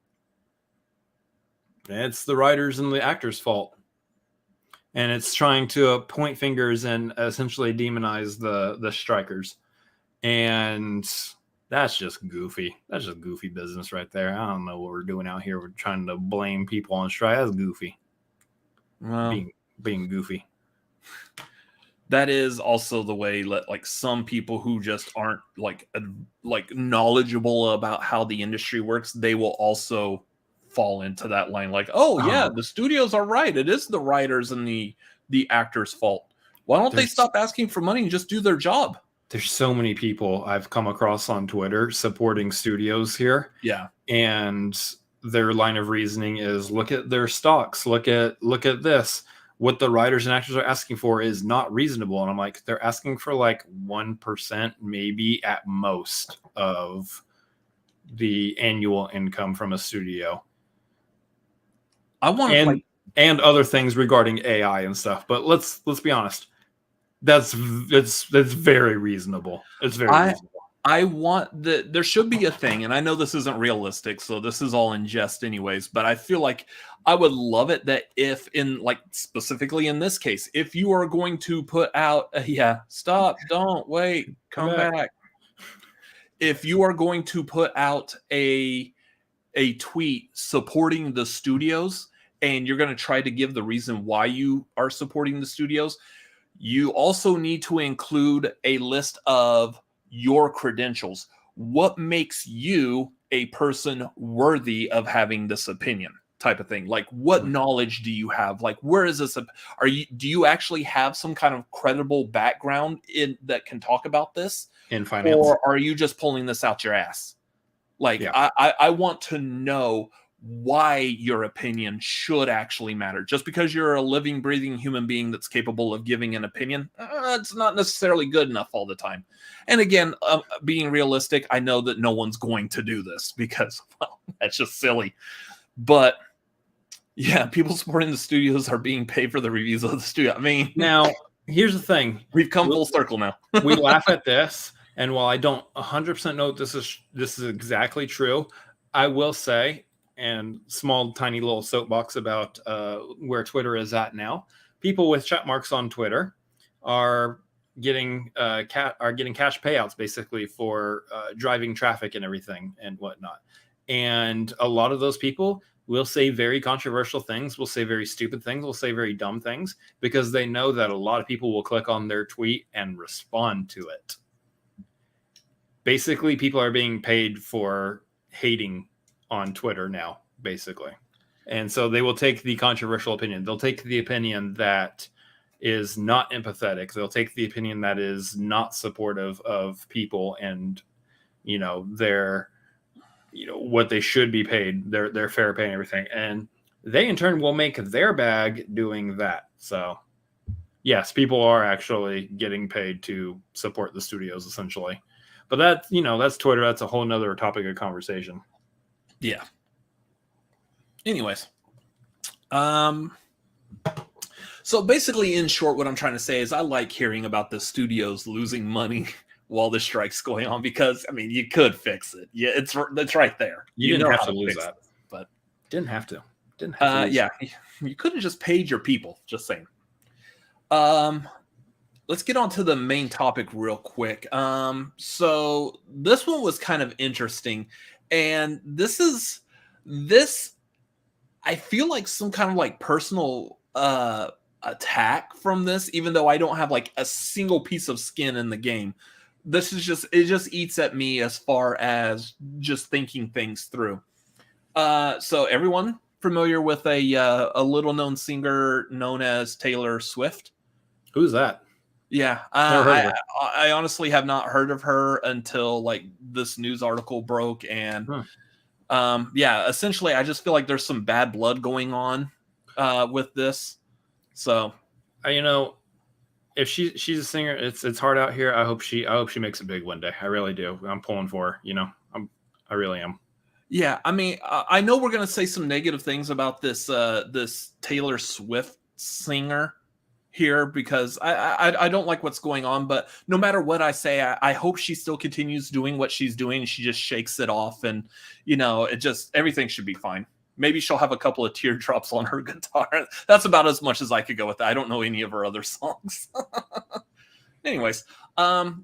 it's the writers and the actors' fault. And it's trying to point fingers and essentially demonize the strikers. And that's just goofy. That's just goofy business right there. I don't know what we're doing out here. We're trying to blame people on strike. That's goofy. Well, being goofy. That is also the way like some people who just aren't like knowledgeable about how the industry works, they will also fall into that line like, oh yeah, the studios are right. It is the writers and the actors' fault. Why don't they stop asking for money and just do their job? There's so many people I've come across on Twitter supporting studios here. Yeah. And their line of reasoning is look at their stocks, look at this. What the writers and actors are asking for is not reasonable. And I'm like, they're asking for like 1%, maybe at most, of the annual income from a studio. I want to and other things regarding AI and stuff. But let's be honest. That's very reasonable. It's very reasonable. I want there should be a thing, and I know this isn't realistic, so this is all in jest anyways, but I feel like I would love it that if specifically in this case, if you are going to put out stop, don't wait, come back. If you are going to put out a tweet supporting the studios and you're going to try to give the reason why you are supporting the studios, you also need to include a list of your credentials. What makes you a person worthy of having this opinion type of thing? Like, what knowledge do you have? Like, where is this? Do you actually have some kind of credible background that can talk about this in finance? Or are you just pulling this out your ass? Like, I want to know why your opinion should actually matter. Just because you're a living, breathing human being that's capable of giving an opinion, it's not necessarily good enough all the time. And again, being realistic, I know that no one's going to do this because, well, that's just silly. But yeah, people supporting the studios are being paid for the reviews of the studio. I mean, now here's the thing: we've come full circle now. We laugh at this, and while I don't 100% know if this is exactly true, I will say, and small, tiny little soapbox about where Twitter is at now. People with check marks on Twitter are getting cash payouts basically for driving traffic and everything and whatnot. And a lot of those people will say very controversial things, will say very stupid things, will say very dumb things, because they know that a lot of people will click on their tweet and respond to it. Basically, people are being paid for hating on Twitter now, basically. And so they will take the controversial opinion. They'll take the opinion that is not empathetic. They'll take the opinion that is not supportive of people and, their, what they should be paid, their fair pay and everything. And they in turn will make their bag doing that. So yes, people are actually getting paid to support the studios essentially. But that's Twitter. That's a whole nother topic of conversation. Yeah. Anyways. So basically, in short, what I'm trying to say is I like hearing about the studios losing money while the strike's going on because, you could fix it. Yeah, it's right there. You didn't have to lose that. But didn't have to. Yeah, you could have just paid your people. Just saying. Let's get on to the main topic real quick. So this one was kind of interesting, and this I feel like some kind of like personal attack from this, even though I don't have like a single piece of skin in the game. This is it just eats at me as far as just thinking things through. So everyone familiar with a little known singer known as Taylor Swift? Who's that? Yeah, I honestly have not heard of her until like this news article broke, and yeah, essentially, I just feel like there's some bad blood going on with this. So, if she's a singer, it's hard out here. I hope she makes it big one day. I really do. I'm pulling for her. I really am. Yeah, I know we're gonna say some negative things about this this Taylor Swift singer here because I don't like what's going on, but no matter what I say, I hope she still continues doing what she's doing. She just shakes it off, and everything should be fine. Maybe she'll have a couple of teardrops on her guitar. That's about as much as I could go with that. I don't know any of her other songs. Anyways,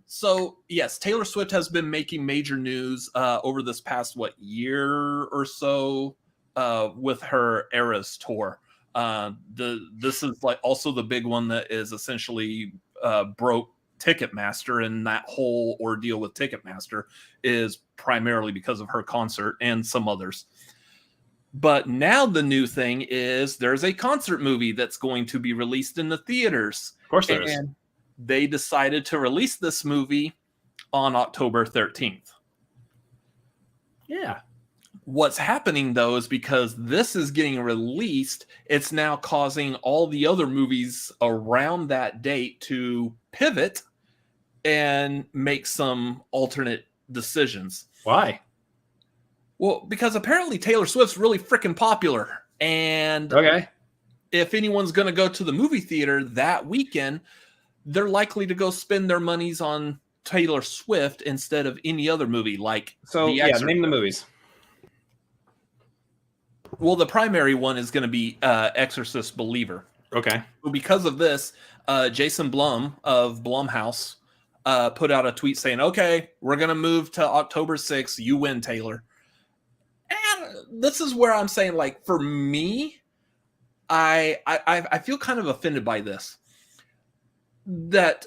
so yes, Taylor Swift has been making major news over this past year or so with her Eras tour. This is like also the big one that is essentially broke Ticketmaster, and that whole ordeal with Ticketmaster is primarily because of her concert and some others. But now the new thing is there's a concert movie that's going to be released in the theaters. Of course there is. They decided to release this movie on October 13th. Yeah. What's happening, though, is because this is getting released, it's now causing all the other movies around that date to pivot and make some alternate decisions. Why? Well, because apparently Taylor Swift's really freaking popular. And if anyone's going to go to the movie theater that weekend, they're likely to go spend their monies on Taylor Swift instead of any other movie. Name the movies. Well, the primary one is going to be Exorcist Believer. Okay. Because of this, Jason Blum of Blumhouse put out a tweet saying, okay, we're going to move to October 6th. You win, Taylor. And this is where I'm saying, like, for me, I feel kind of offended by this. That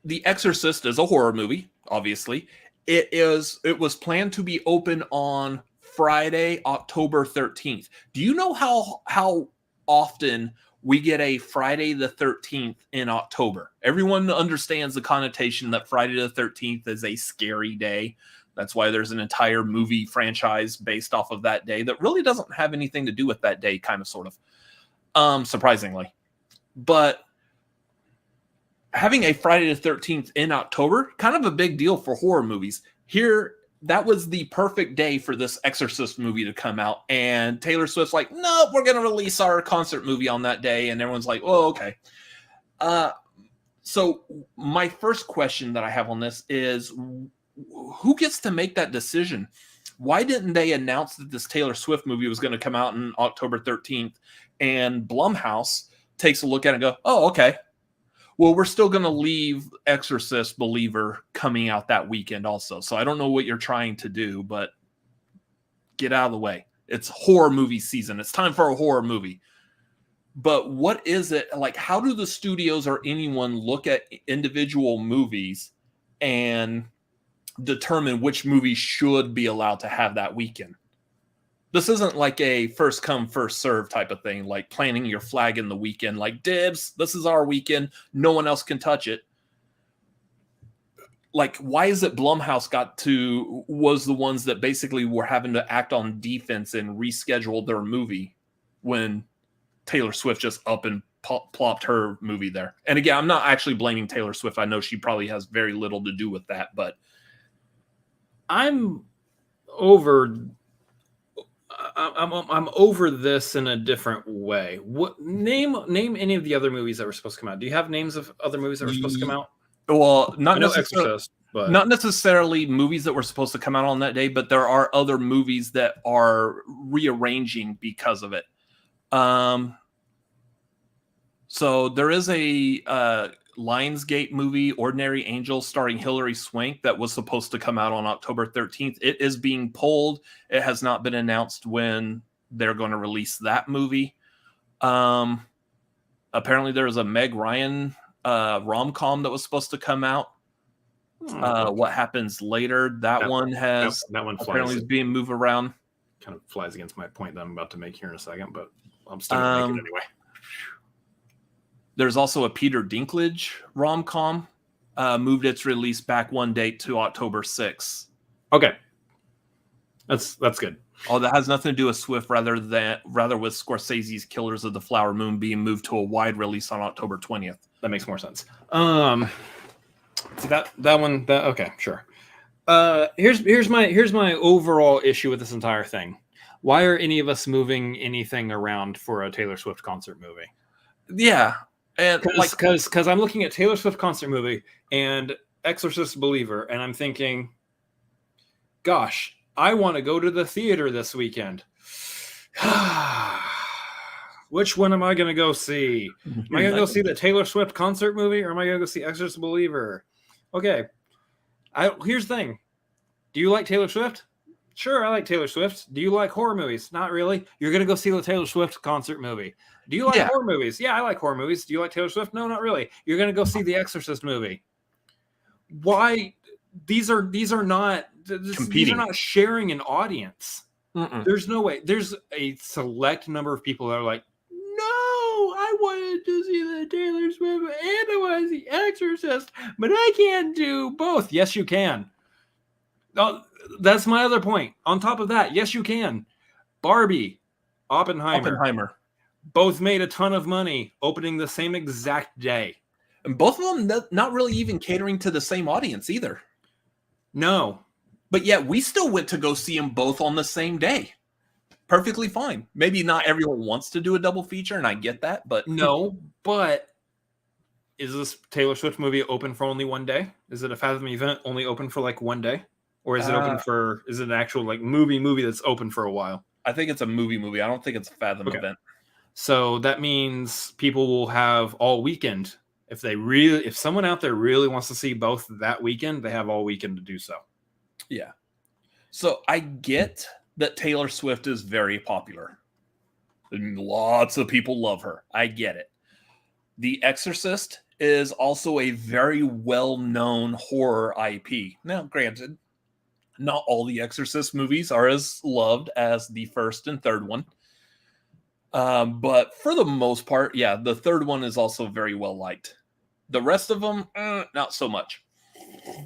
The Exorcist is a horror movie, obviously. It was planned to be open on Friday, October 13th. Do you know how often we get a Friday the 13th in October? Everyone understands the connotation that Friday the 13th is a scary day. That's why there's an entire movie franchise based off of that day that really doesn't have anything to do with that day, kind of, sort of, surprisingly. But having a Friday the 13th in October, kind of a big deal for horror movies. Here, that was the perfect day for this Exorcist movie to come out. And Taylor Swift's like, no, we're going to release our concert movie on that day. And everyone's like, oh, okay. So my first question that I have on this is, who gets to make that decision? Why didn't they announce that this Taylor Swift movie was going to come out on October 13th? And Blumhouse takes a look at it and go, oh, okay. Well, we're still going to leave Exorcist Believer coming out that weekend also. So I don't know what you're trying to do, but get out of the way. It's horror movie season. It's time for a horror movie. But what is it like? How do the studios or anyone look at individual movies and determine which movie should be allowed to have that weekend? This isn't like a first come, first serve type of thing, like planting your flag in the weekend, like dibs, this is our weekend. No one else can touch it. Like, why is it Blumhouse was the ones that basically were having to act on defense and reschedule their movie when Taylor Swift just up and plopped her movie there? And again, I'm not actually blaming Taylor Swift. I know she probably has very little to do with that, but I'm over this in a different way. What name any of the other movies that were supposed to come out? Do you have names of other movies that were supposed to come out? Well, not necessarily movies that were supposed to come out on that day, but there are other movies that are rearranging because of it. So there is a Lionsgate movie, Ordinary Angels, starring Hilary Swank, that was supposed to come out on October 13th. It is being pulled. It has not been announced when they're going to release that movie. Apparently there is a Meg Ryan rom-com that was supposed to come out. What Happens Later? That one apparently is being moved around. Kind of flies against my point that I'm about to make here in a second, but I'm still going to make it anyway. There's also a Peter Dinklage rom-com. Moved its release back one date to October 6th. Okay. That's good. Oh, that has nothing to do with Swift, rather with Scorsese's Killers of the Flower Moon being moved to a wide release on October 20th. That makes more sense. See that one. Okay, sure. Here's my overall issue with this entire thing. Why are any of us moving anything around for a Taylor Swift concert movie? Yeah, and because I'm looking at Taylor Swift concert movie and Exorcist Believer, and I'm thinking, gosh, I want to go to the theater this weekend. Which one am I going to go see? Am I going to go see the Taylor Swift concert movie, or am I going to go see Exorcist Believer? Okay. Here's the thing. Do you like Taylor Swift? Sure, I like Taylor Swift. Do you like horror movies? Not really. You're going to go see the Taylor Swift concert movie. Do you like horror movies? Yeah, I like horror movies. Do you like Taylor Swift? No, not really. You're going to go see the Exorcist movie. Why? These are not competing. These are not sharing an audience. There's no way. There's a select number of people that are like, no, I wanted to see the Taylor Swift and I want to see Exorcist, but I can't do both. Yes, you can. Oh, that's my other point. On top of that, yes, you can. Barbie, Oppenheimer. Both made a ton of money opening the same exact day. And both of them not really even catering to the same audience either. No. But yet we still went to go see them both on the same day. Perfectly fine. Maybe not everyone wants to do a double feature, and I get that, but... No, but is this Taylor Swift movie open for only one day? Is it a Fathom event only open for like one day? Or is it is it an actual like movie that's open for a while? I think it's a movie. I don't think it's a Fathom event. So that means people will have all weekend. If someone out there really wants to see both that weekend, they have all weekend to do so. Yeah. So I get that Taylor Swift is very popular. And lots of people love her. I get it. The Exorcist is also a very well-known horror IP. Now, granted, not all the Exorcist movies are as loved as the first and third one. But for the most part, yeah, the third one is also very well liked. The rest of them, not so much.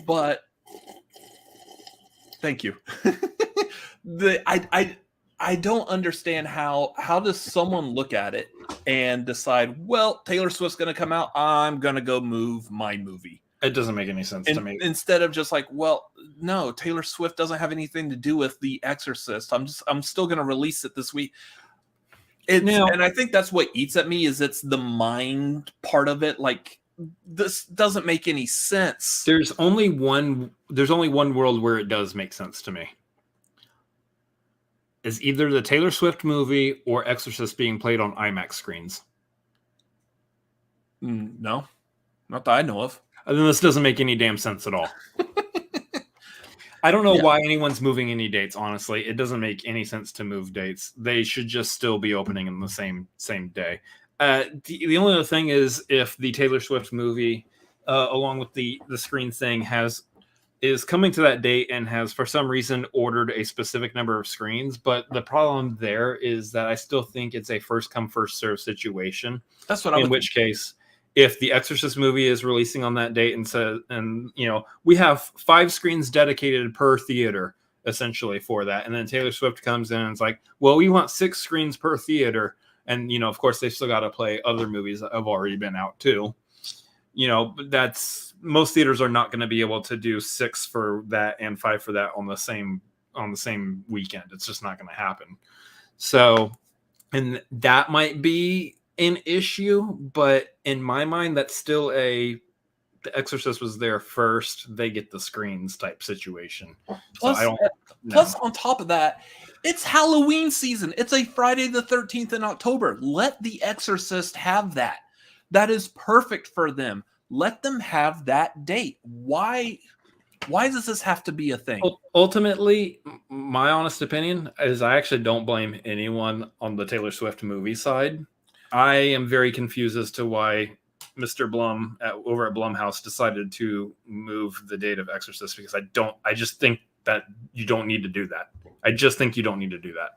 But thank you. I don't understand how does someone look at it and decide, well, Taylor Swift's going to come out, I'm going to go move my movie. It doesn't make any sense to me. Instead of just like, well, no, Taylor Swift doesn't have anything to do with The Exorcist. I'm still going to release it this week. And I think that's what eats at me is it's the mind part of it. Like, this doesn't make any sense. There's only one world where it does make sense to me. Is either the Taylor Swift movie or Exorcist being played on IMAX screens. No, not that I know of. And then this doesn't make any damn sense at all. I don't know why anyone's moving any dates. Honestly, it doesn't make any sense to move dates. They should just still be opening in the same day. The only other thing is if the Taylor Swift movie, along with the screen thing, is coming to that date and has for some reason ordered a specific number of screens. But the problem there is that I still think it's a first come first serve situation. That's what I would. In which case, if the Exorcist movie is releasing on that date and we have 5 screens dedicated per theater essentially for that, and then Taylor Swift comes in and it's like, well, we want 6 screens per theater, and of course they've still got to play other movies that have already been out too. That's most theaters are not going to be able to do 6 for that and 5 for that on the same weekend. It's just not going to happen. So, and that might be an issue, but in my mind, that's still the Exorcist was there first. They get the screens type situation. Plus, plus on top of that, it's Halloween season. It's a Friday the 13th in October. Let the Exorcist have that. That is perfect for them. Let them have that date. Why does this have to be a thing? Ultimately, my honest opinion is I actually don't blame anyone on the Taylor Swift movie side. I am very confused as to why Mr. Blum over at Blumhouse decided to move the date of Exorcist, because I just think that you don't need to do that. I just think you don't need to do that.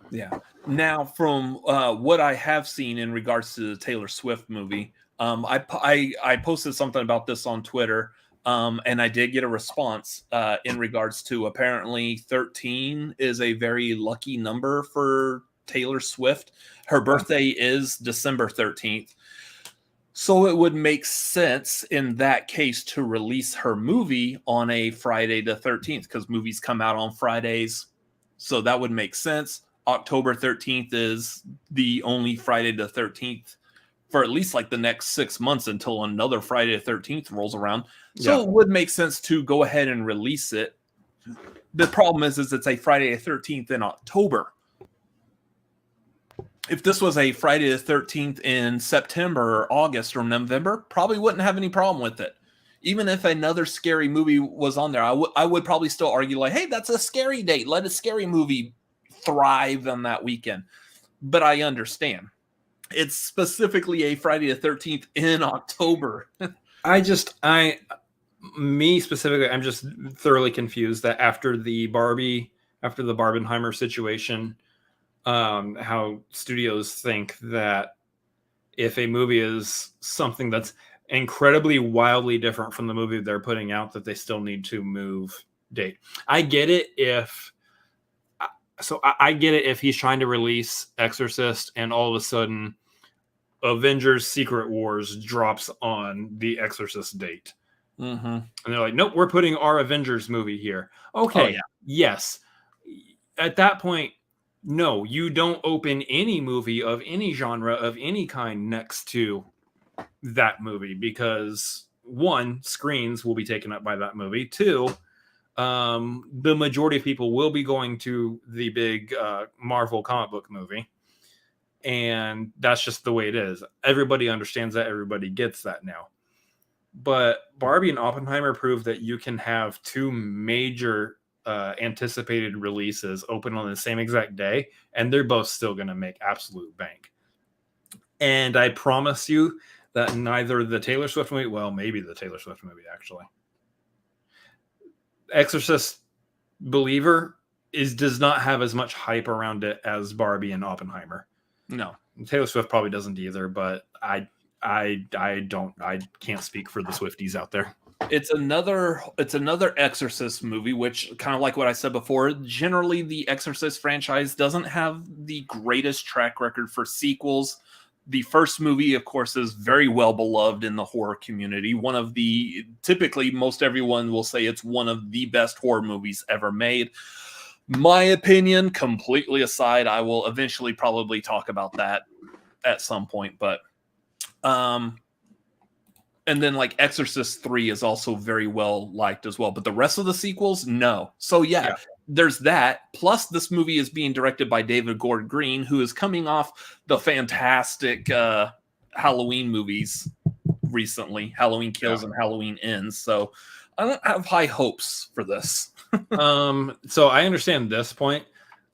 Yeah. Now, from what I have seen in regards to the Taylor Swift movie, I posted something about this on Twitter, and I did get a response in regards to apparently 13 is a very lucky number for Taylor Swift. Her birthday is December 13th. So it would make sense in that case to release her movie on a Friday the 13th, because movies come out on Fridays. So that would make sense. October 13th is the only Friday the 13th for at least like the next 6 months until another Friday the 13th rolls around. So It would make sense to go ahead and release it. The problem is it's a Friday the 13th in October. If this was a Friday the 13th in September or August or November, probably wouldn't have any problem with it. Even if another scary movie was on there, I would probably still argue like, hey, that's a scary date. Let a scary movie thrive on that weekend. But I understand. It's specifically a Friday the 13th in October. Me specifically, I'm just thoroughly confused that after the Barbenheimer situation, how studios think that if a movie is something that's incredibly wildly different from the movie they're putting out, that they still need to move date. I get it if he's trying to release Exorcist and all of a sudden Avengers Secret Wars drops on the Exorcist date. Mm-hmm. And they're like, nope, we're putting our Avengers movie here. Okay, yes. At that point, no, you don't open any movie of any genre of any kind next to that movie, because 1, screens will be taken up by that movie. 2, the majority of people will be going to the big Marvel comic book movie. And that's just the way it is. Everybody understands that. Everybody gets that now. But Barbie and Oppenheimer prove that you can have 2 major anticipated releases open on the same exact day, and they're both still going to make absolute bank. And I promise you that neither the Taylor Swift movie, well, maybe the Taylor Swift movie actually, Exorcist Believer does not have as much hype around it as Barbie and Oppenheimer. No, Taylor Swift probably doesn't either, but I can't speak for the Swifties out there. It's another Exorcist movie, which kind of like what I said before, generally the Exorcist franchise doesn't have the greatest track record for sequels. The first movie, of course, is very well beloved in the horror community. Typically most everyone will say it's one of the best horror movies ever made. My opinion, completely aside, I will eventually probably talk about that at some point, but and then like Exorcist 3 is also very well liked as well, but the rest of the sequels, no. So yeah. There's that. Plus, this movie is being directed by David Gordon Green, who is coming off the fantastic Halloween movies recently, Halloween Kills and Halloween Ends. So I don't have high hopes for this. So I understand this point.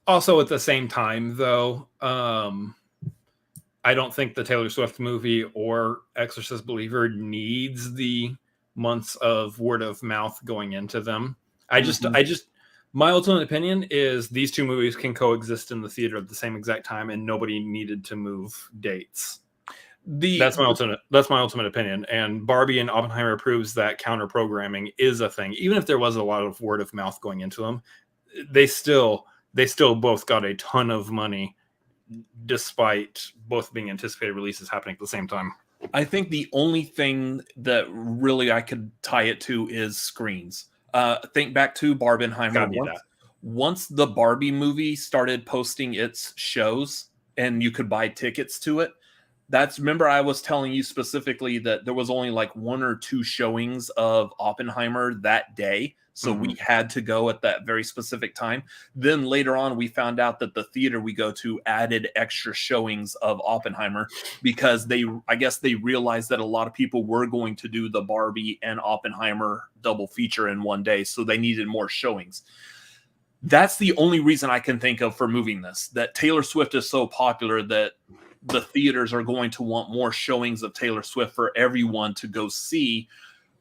Also, at the same time, though, I don't think the Taylor Swift movie or Exorcist Believer needs the months of word of mouth going into them. My ultimate opinion is these two movies can coexist in the theater at the same exact time, and nobody needed to move dates. That's my ultimate opinion. And Barbie and Oppenheimer proves that counter programming is a thing. Even if there was a lot of word of mouth going into them, they still both got a ton of money, despite both being anticipated releases happening at the same time. I think the only thing that really I could tie it to is screens. Think back to Barbenheimer. Once the Barbie movie started posting its shows and you could buy tickets to it, remember I was telling you specifically that there was only like 1 or 2 showings of Oppenheimer that day. So we had to go at that very specific time. Then later on, we found out that the theater we go to added extra showings of Oppenheimer because I guess they realized that a lot of people were going to do the Barbie and Oppenheimer double feature in one day. So they needed more showings. That's the only reason I can think of for moving this, that Taylor Swift is so popular that the theaters are going to want more showings of Taylor Swift for everyone to go see,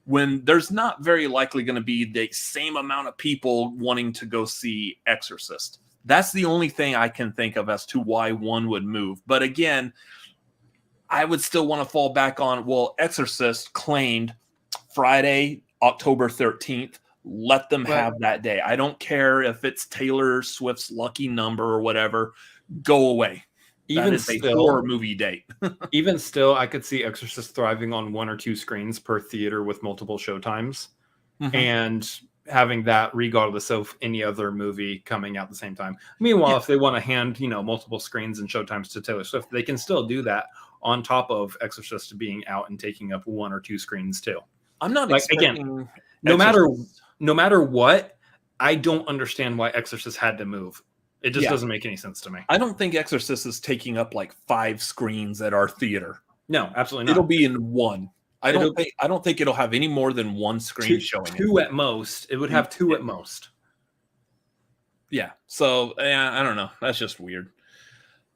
when there's not very likely going to be the same amount of people wanting to go see Exorcist. That's the only thing I can think of as to why one would move. But again, I would still want to fall back on, well, Exorcist claimed Friday, October 13th. Let them have that day. I don't care if it's Taylor Swift's lucky number or whatever. Go away. Even still, a horror movie date. Even still, I could see Exorcist thriving on 1 or 2 screens per theater with multiple showtimes, and having that regardless of any other movie coming out at the same time. Meanwhile, if they want to hand multiple screens and showtimes to Taylor Swift, they can still do that on top of Exorcist being out and taking up 1 or 2 screens too. I'm not expecting no matter what. I don't understand why Exorcist had to move. It just doesn't make any sense to me. I don't think Exorcist is taking up like 5 screens at our theater. No, absolutely not. It'll be in 1. I don't think it'll have any more than 1 screen showing. 2 at most. It would have 2 at most. Yeah. So I don't know. That's just weird.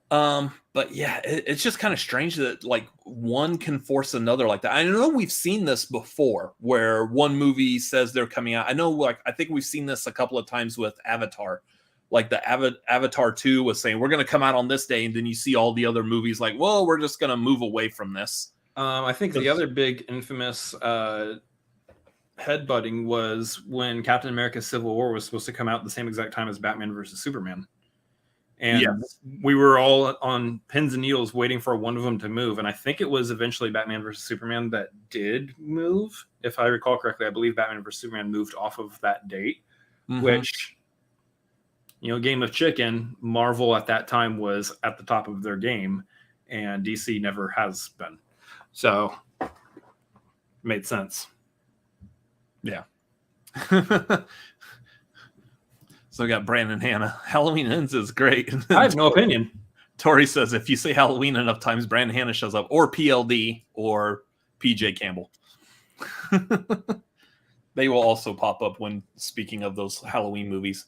But yeah, it's just kind of strange that like one can force another like that. I know we've seen this before where one movie says they're coming out. I know, I think we've seen this a couple of times with Avatar. Like the Avatar 2 was saying, we're going to come out on this day. And then you see all the other movies like, well, we're just going to move away from this. I think the other big infamous headbutting was when Captain America Civil War was supposed to come out at the same exact time as Batman versus Superman. And we were all on pins and needles waiting for one of them to move. And I think it was eventually Batman versus Superman that did move. If I recall correctly, I believe Batman versus Superman moved off of that date, which... game of chicken, Marvel at that time was at the top of their game, and DC never has been. So, made sense. Yeah. So we got Brandon Hanna. Halloween Ends is great. I have no opinion. Tori says if you say Halloween enough times, Brandon Hanna shows up, or PLD, or PJ Campbell. They will also pop up when speaking of those Halloween movies.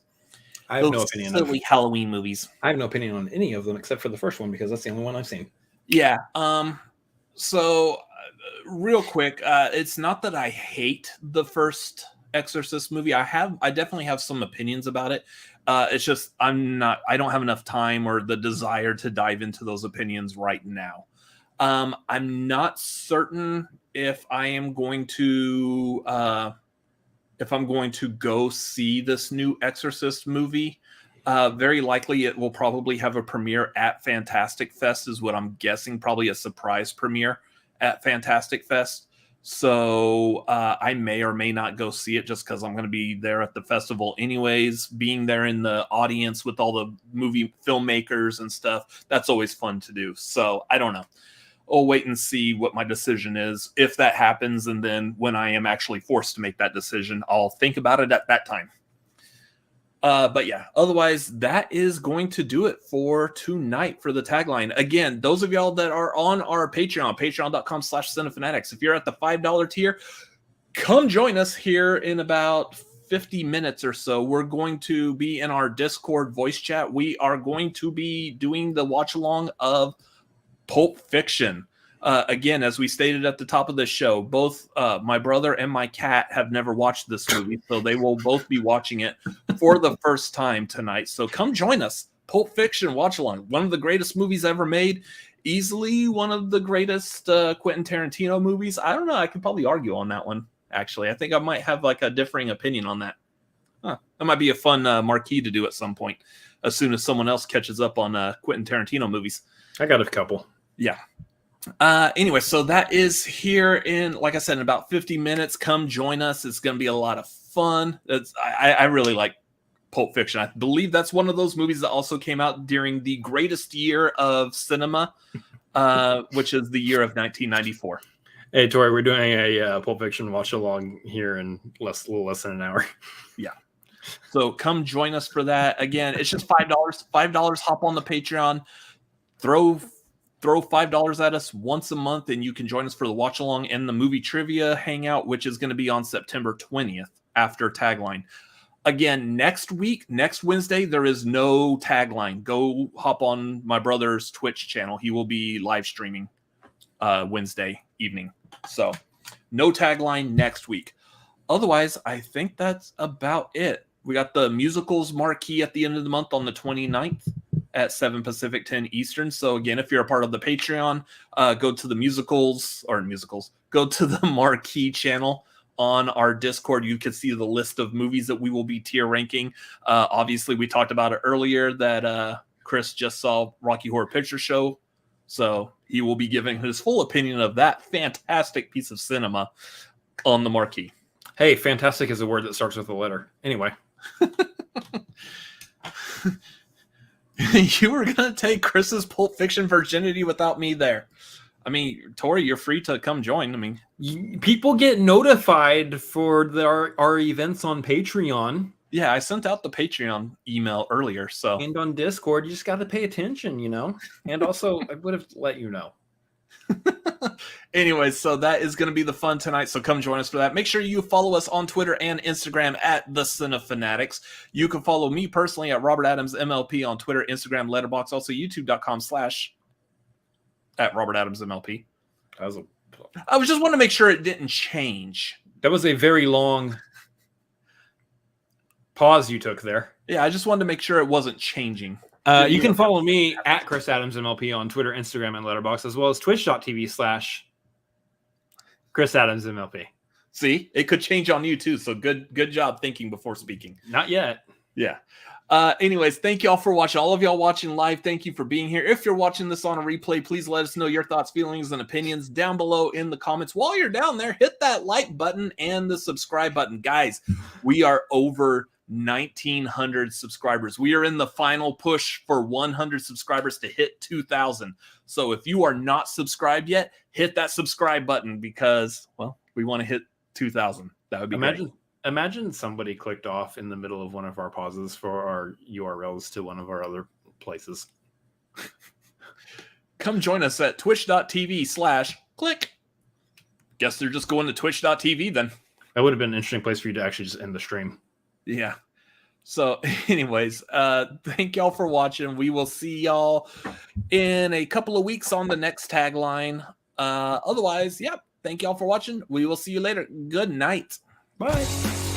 I have no opinion on Halloween movies. I have no opinion on any of them except for the first one because that's the only one I've seen. Yeah. So real quick, it's not that I hate the first Exorcist movie. I definitely have some opinions about it. It's just I don't have enough time or the desire to dive into those opinions right now. I'm not certain if I'm going to go see this new Exorcist movie. Very likely it will probably have a premiere at Fantastic Fest is what I'm guessing, probably a surprise premiere at Fantastic Fest. So I may or may not go see it just because I'm going to be there at the festival anyways. Being there in the audience with all the movie filmmakers and stuff, that's always fun to do. So I don't know. I'll wait and see what my decision is if that happens. And then when I am actually forced to make that decision, I'll think about it at that time. But yeah, otherwise, that is going to do it for tonight for the tagline. Again, those of y'all that are on our Patreon, patreon.com/cinefanatics. If you're at the $5 tier, come join us here in about 50 minutes or so, we're going to be in our Discord voice chat. We are going to be doing the watch along of Pulp Fiction. Again, as we stated at the top of the show, both my brother and my cat have never watched this movie, so they will both be watching it for the first time tonight. So come join us. Pulp Fiction watch along. One of the greatest movies ever made. Easily one of the greatest Quentin Tarantino movies. I don't know. I could probably argue on that one, actually. I think I might have like a differing opinion on that. That might be a fun marquee to do at some point, as soon as someone else catches up on Quentin Tarantino movies. I got a couple. Yeah. Anyway, so that is here in, like I said, in about 50 minutes. Come join us. It's going to be a lot of fun. I really like Pulp Fiction. I believe that's one of those movies that also came out during the greatest year of cinema, which is the year of 1994. Hey, Tori, we're doing a Pulp Fiction watch along here in a little less than an hour. Yeah. So come join us for that. Again, it's just $5. $5. Hop on the Patreon. Throw $5 at us once a month, and you can join us for the watch along and the movie trivia hangout, which is going to be on September 20th after Tagline. Again, next Wednesday, there is no Tagline. Go hop on my brother's Twitch channel. He will be live streaming Wednesday evening. So no Tagline next week. Otherwise, I think that's about it. We got the musicals marquee at the end of the month on the 29th. At 7 Pacific, 10 Eastern. So again, if you're a part of the Patreon, go to the go to the Marquee channel on our Discord. You can see the list of movies that we will be tier ranking. Obviously, we talked about it earlier that Chris just saw Rocky Horror Picture Show. So he will be giving his full opinion of that fantastic piece of cinema on the Marquee. Hey, fantastic is a word that starts with a letter. Anyway. You were going to take Chris's Pulp Fiction virginity without me there. I mean, Tori, you're free to come join. I mean, people get notified for our events on Patreon. Yeah, I sent out the Patreon email earlier. So and on Discord, you just got to pay attention, you know. And also, I would have let you know. Anyways, so that is going to be the fun tonight. So come join us for that. Make sure you follow us on Twitter and Instagram at The Cinefanatics. You can follow me personally at Robert Adams MLP on Twitter, Instagram, Letterboxd, also youtube.com/ at Robert Adams MLP. I was just wanting to make sure it didn't change. That was a very long pause you took there. Yeah, I just wanted to make sure it wasn't changing. You can follow me at Chris Adams MLP on Twitter, Instagram, and Letterboxd, as well as twitch.tv/ Chris Adams MLP. See, it could change on you too. So good job thinking before speaking. Not yet. Yeah. Anyways, thank y'all for watching. All of y'all watching live, thank you for being here. If you're watching this on a replay, please let us know your thoughts, feelings, and opinions down below in the comments. While you're down there, hit that like button and the subscribe button. Guys, we are over 1,900 subscribers. We are in the final push for 100 subscribers to hit 2,000. So if you are not subscribed yet, hit that subscribe button because, well, we want to hit 2,000. That would be great. Imagine somebody clicked off in the middle of one of our pauses for our URLs to one of our other places. Come join us at twitch.tv/click. Guess they're just going to twitch.tv then. That would have been an interesting place for you to actually just end the stream. Yeah. So anyways, thank y'all for watching. We will see y'all in a couple of weeks on the next Tagline. Otherwise, yeah, thank y'all for watching. We will see you later. Good night. Bye.